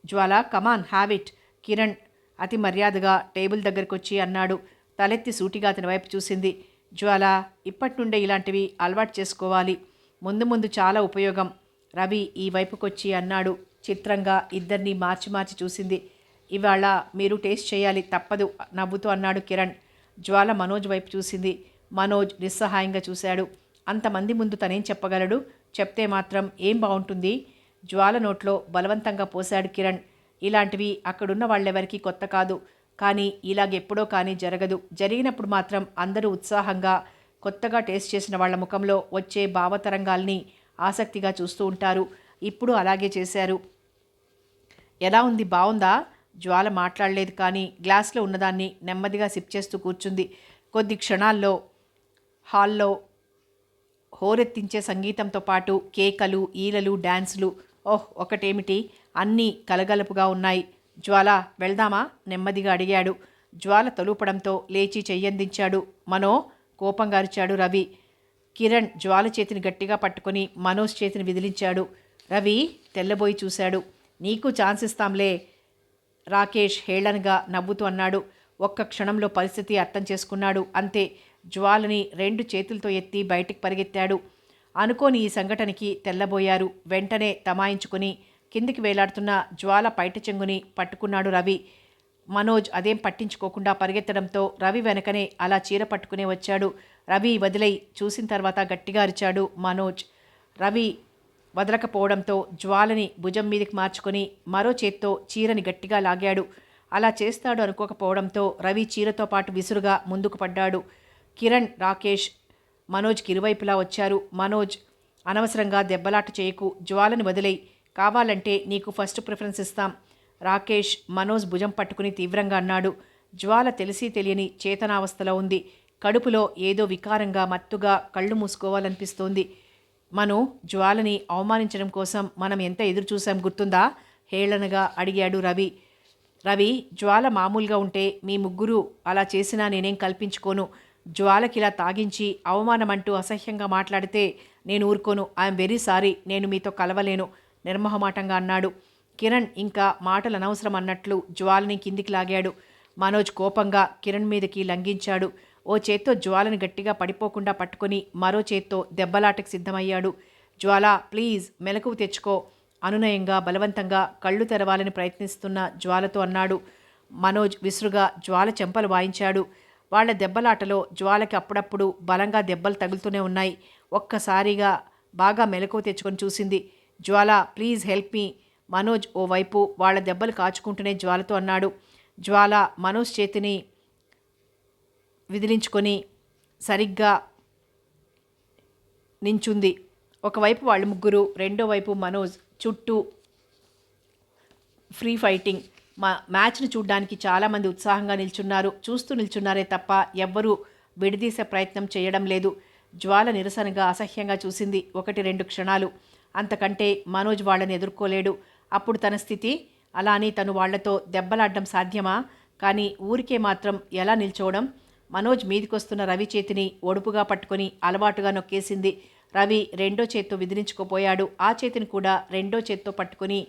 జ్వాల, కమాన్ హ్యావ్ ఇట్. కిరణ్ అతి మర్యాదగా టేబుల్ దగ్గరకు వచ్చి అన్నాడు. తలెత్తి సూటిగా అతని వైపు చూసింది. జ్వాల, ఇప్పటి నుండే ఇలాంటివి అలవాటు చేసుకోవాలి. ముందు ముందు చాలా ఉపయోగం. రవి ఈ వైపుకొచ్చి అన్నాడు. చిత్రంగా ఇద్దరినీ మార్చి మార్చి చూసింది. ఇవాళ మీరు టేస్ట్ చేయాలి తప్పదు నవ్వుతూ అన్నాడు కిరణ్. జ్వాల మనోజ్ వైపు చూసింది. మనోజ్ నిస్సహాయంగా చూశాడు. అంతమంది ముందు తనేం చెప్పగలడు? చెప్తే మాత్రం ఏం బాగుంటుంది? జ్వాల నోట్లో బలవంతంగా పోశాడు కిరణ్. ఇలాంటివి అక్కడున్న వాళ్ళెవరికీ కొత్త కాదు. కానీ ఇలాగెప్పుడో కానీ జరగదు. జరిగినప్పుడు మాత్రం అందరూ ఉత్సాహంగా కొత్తగా టేస్ట్ చేసిన వాళ్ళ ముఖంలో వచ్చే భావతరంగాల్ని ఆసక్తిగా చూస్తూ ఉంటారు. ఇప్పుడు అలాగే చేశారు. ఎలా ఉంది, బావుందా? జ్వాల మాట్లాడలేదు కానీ గ్లాస్లో ఉన్నదాన్ని నెమ్మదిగా సిప్ చేస్తూ కూర్చుంది. కొద్ది క్షణాల్లో హాల్లో హోరెత్తించే సంగీతంతో పాటు కేకలు, ఈలలు, డ్యాన్సులు. ఓహ్, ఒకటేమిటి, అన్నీ కలగలుపుగా ఉన్నాయి. జ్వాల, వెళ్దామా? నెమ్మదిగా అడిగాడు. జ్వాల తొలుపడంతో లేచి చెయ్యందించాడు. మనో, కోపంగా అరిచాడు రవి. కిరణ్ జ్వాల చేతిని గట్టిగా పట్టుకొని మనోజ్ చేతిని విదిలించాడు. రవి తెల్లబోయి చూశాడు. నీకు ఛాన్స్ ఇస్తాంలే, రాకేష్ హేళనగా నవ్వుతూ అన్నాడు. ఒక్క క్షణంలో పరిస్థితి అర్థం చేసుకున్నాడు. అంతే, జ్వాలని 2 చేతులతో ఎత్తి బయటికి పరిగెత్తాడు. అనుకోని ఈ సంఘటనకి తెల్లబోయారు. వెంటనే తమాయించుకుని కిందికి వేలాడుతున్న జ్వాల పైట చెంగుని పట్టుకున్నాడు రవి. మనోజ్ అదేం పట్టించుకోకుండా పరిగెత్తడంతో రవి వెనకనే అలా చీర పట్టుకునే వచ్చాడు. రవి వదిలై చూసిన తర్వాత గట్టిగా అరిచాడు మనోజ్. రవి వదలకపోవడంతో జ్వాలని భుజం మీదకి మార్చుకొని మరో చేత్తో చీరని గట్టిగా లాగాడు. అలా చేస్తాడు అనుకోకపోవడంతో రవి చీరతో పాటు విసురుగా ముందుకు పడ్డాడు. కిరణ్, రాకేష్ మనోజ్కి ఇరువైపులా వచ్చారు. మనోజ్, అనవసరంగా దెబ్బలాట చేయకు, జ్వాలని వదిలేయి, కావాలంటే నీకు ఫస్ట్ ప్రిఫరెన్స్ ఇస్తాం. రాకేష్ మనోజ్ భుజం పట్టుకుని తీవ్రంగా అన్నాడు. జ్వాల తెలిసి తెలియని చేతనావస్థలో ఉంది. కడుపులో ఏదో వికారంగా మత్తుగా కళ్ళు మూసుకోవాలనిపిస్తోంది. మను, జ్వాలని అవమానించడం కోసం మనం ఎంత ఎదురు చూసాం గుర్తుందా? హేళనగా అడిగాడు రవి. రవి, జ్వాల మామూలుగా ఉంటే మీ ముగ్గురు అలా చేసినా నేనేం కల్పించుకోను. జ్వాలకిలా తాగించి అవమానమంటూ అసహ్యంగా మాట్లాడితే నేను ఊరుకోను. ఐఎమ్ వెరీ సారీ, నేను మీతో కలవలేను, నిర్మోహమాటంగా అన్నాడు. కిరణ్ ఇంకా మాటలు అనవసరం అన్నట్లు జ్వాలని కిందికి లాగాడు. మనోజ్ కోపంగా కిరణ్ మీదకి లంఘించాడు. ఓ చేత్తో జ్వాలని గట్టిగా పడిపోకుండా పట్టుకొని మరో చేత్తో దెబ్బలాటకు సిద్ధమయ్యాడు. జ్వాల, ప్లీజ్ మెలకువ తెచ్చుకో, అనునయంగా బలవంతంగా కళ్ళు తెరవాలని ప్రయత్నిస్తున్న జ్వాలతో అన్నాడు. మనోజ్ విసురుగా జ్వాల చెంపలు వాయించాడు. వాళ్ల దెబ్బలాటలో జ్వాలకి అప్పుడప్పుడు బలంగా దెబ్బలు తగులుతూనే ఉన్నాయి. ఒక్కసారిగా బాగా మెలకువ తెచ్చుకొని చూసింది. జ్వాల, ప్లీజ్ హెల్ప్ మీ. మనోజ్ ఓవైపు వాళ్ల దెబ్బలు కాచుకుంటూనే జ్వాలతో అన్నాడు. జ్వాల మనోజ్ చేతిని విదిలించుకొని సరిగ్గా నించుంది. ఒకవైపు వాళ్ళు ముగ్గురు, రెండో వైపు మనోజ్. చుట్టూ ఫ్రీ ఫైటింగ్. మ్యాచ్ను చూడ్డానికి చాలామంది ఉత్సాహంగా చూస్తూ నిల్చున్నారే తప్ప ఎవ్వరూ విడదీసే ప్రయత్నం చేయడం లేదు. జ్వాల నిరసనగా అసహ్యంగా చూసింది 1-2 క్షణాలు. అంతకంటే మనోజ్ వాళ్ళని ఎదుర్కోలేడు. అప్పుడు తన స్థితి అలా అని తను వాళ్లతో దెబ్బలాడడం సాధ్యమా? కానీ ఊరికే మాత్రం ఎలా నిల్చోవడం? మనోజ్ మీదికొస్తున్న రవి చేతిని ఒడుపుగా పట్టుకొని అలవాటుగా నొక్కేసింది. రవి రెండో చేత్తో విదిలించుకోపోయాడు. ఆ చేతిని కూడా రెండో చేత్తో పట్టుకొని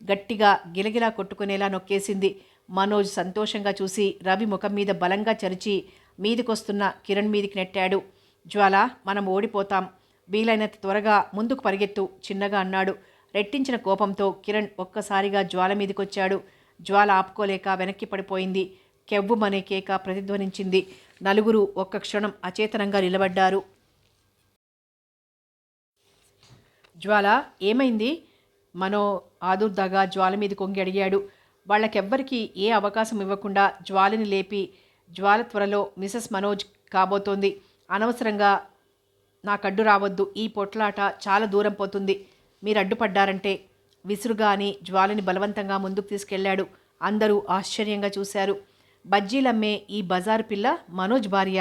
గట్టిగా గిలగిలా కొట్టుకునేలా నొక్కేసింది. మనోజ్ సంతోషంగా చూసి రవి ముఖం మీద బలంగా చరిచి మీదికొస్తున్న కిరణ్ మీదికి నెట్టాడు. జ్వాల, మనం ఓడిపోతాం, వీలైనంత త్వరగా ముందుకు పరిగెత్తు, చిన్నగా అన్నాడు. రెట్టించిన కోపంతో కిరణ్ ఒక్కసారిగా జ్వాల మీదికొచ్చాడు. జ్వాల ఆపుకోలేక వెనక్కి పడిపోయింది. కెవ్వుమనే కేక ప్రతిధ్వనించింది. నలుగురు ఒక్క క్షణం అచేతనంగా నిలబడ్డారు. జ్వాల, ఏమైంది? మనో ఆదుర్దాగా జ్వాల మీద కొంగి అడిగాడు. వాళ్ళకెవ్వరికీ ఏ అవకాశం ఇవ్వకుండా జ్వాలని లేపి, జ్వాల త్వరలో మిసెస్ మనోజ్ కాబోతోంది, అనవసరంగా నాకడ్డు రావద్దు, ఈ పొట్లాట చాలా దూరం పోతుంది, మీరు అడ్డుపడ్డారంటే, విసురుగా అని జ్వాలని బలవంతంగా ముందుకు తీసుకెళ్లాడు. అందరూ ఆశ్చర్యంగా చూశారు. బజ్జీలమ్మే ఈ బజారు పిల్ల మనోజ్ భార్య.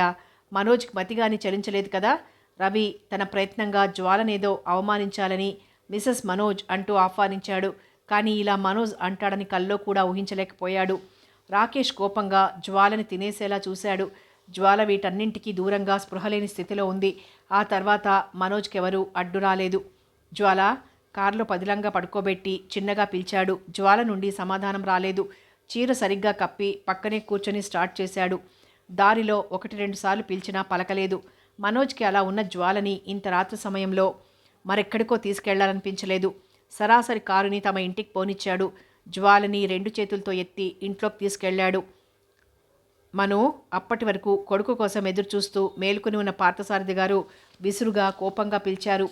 మనోజ్కి మతిగాని చలించలేదు కదా? రవి తన ప్రయత్నంగా జ్వాలనేదో అవమానించాలని మిసెస్ మనోజ్ అంటూ ఆహ్వానించాడు. కానీ ఇలా మనోజ్ అంటాడని కల్లో కూడా ఊహించలేకపోయాడు. రాకేష్ కోపంగా జ్వాలని తినేసేలా చూశాడు. జ్వాల వీటన్నింటికీ దూరంగా స్పృహలేని స్థితిలో ఉంది. ఆ తర్వాత మనోజ్కెవరూ అడ్డు రాలేదు. జ్వాల, కారులో పదిలంగా పడుకోబెట్టి చిన్నగా పిలిచాడు. జ్వాల నుండి సమాధానం రాలేదు. చీర సరిగ్గా కప్పి పక్కనే కూర్చొని స్టార్ట్ చేశాడు. దారిలో 1-2 సార్లు పిలిచినా పలకలేదు. మనోజ్కి అలా ఉన్న జ్వాలని ఇంత రాత్రి సమయంలో మరెక్కడికో తీసుకెళ్లాలనిపించలేదు. సరాసరి కారుని తమ ఇంటికి పోనిచ్చాడు. జ్వాలని 2 చేతులతో ఎత్తి ఇంట్లోకి తీసుకెళ్లాడు. మను అప్పటి వరకు కొడుకు కోసం ఎదురుచూస్తూ మేలుకొని ఉన్న పార్థసారథి గారు విసురుగా కోపంగా పిలిచారు.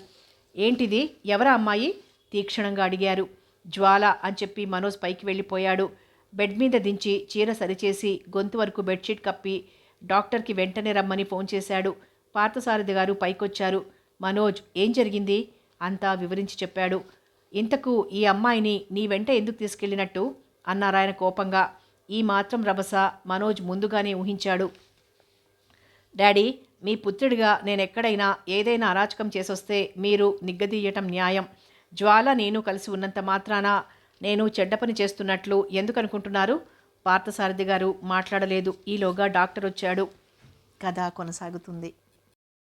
ఏంటిది? ఎవరా అమ్మాయి? తీక్షణంగా అడిగారు. జ్వాల అని చెప్పి మనోజ్ పైకి వెళ్ళిపోయాడు. బెడ్ మీద దించి చీర సరిచేసి గొంతు వరకు బెడ్షీట్ కప్పి డాక్టర్కి వెంటనే రమ్మని ఫోన్ చేశాడు. పార్థసారథి గారు పైకొచ్చారు. మనోజ్, ఏం జరిగింది అంతా వివరించి చెప్పాడు. ఇంతకు ఈ అమ్మాయిని నీ వెంట ఎందుకు తీసుకెళ్ళినట్టు అన్నారాయన కోపంగా. ఈ మాత్రం రభస మనోజ్ ముందుగానే ఊహించాడు. డాడీ, మీ పుత్రుడిగా నేనెక్కడైనా ఏదైనా అరాచకం చేసొస్తే మీరు నిగ్గదీయటం న్యాయం. జ్వాల నేను కలిసి ఉన్నంత మాత్రాన నేను చెడ్డ పని చేస్తున్నట్లు ఎందుకు అనుకుంటున్నారు? పార్థసారథి గారు మాట్లాడలేదు. ఈలోగా డాక్టర్ వచ్చాడు. కథ కొనసాగుతుంది.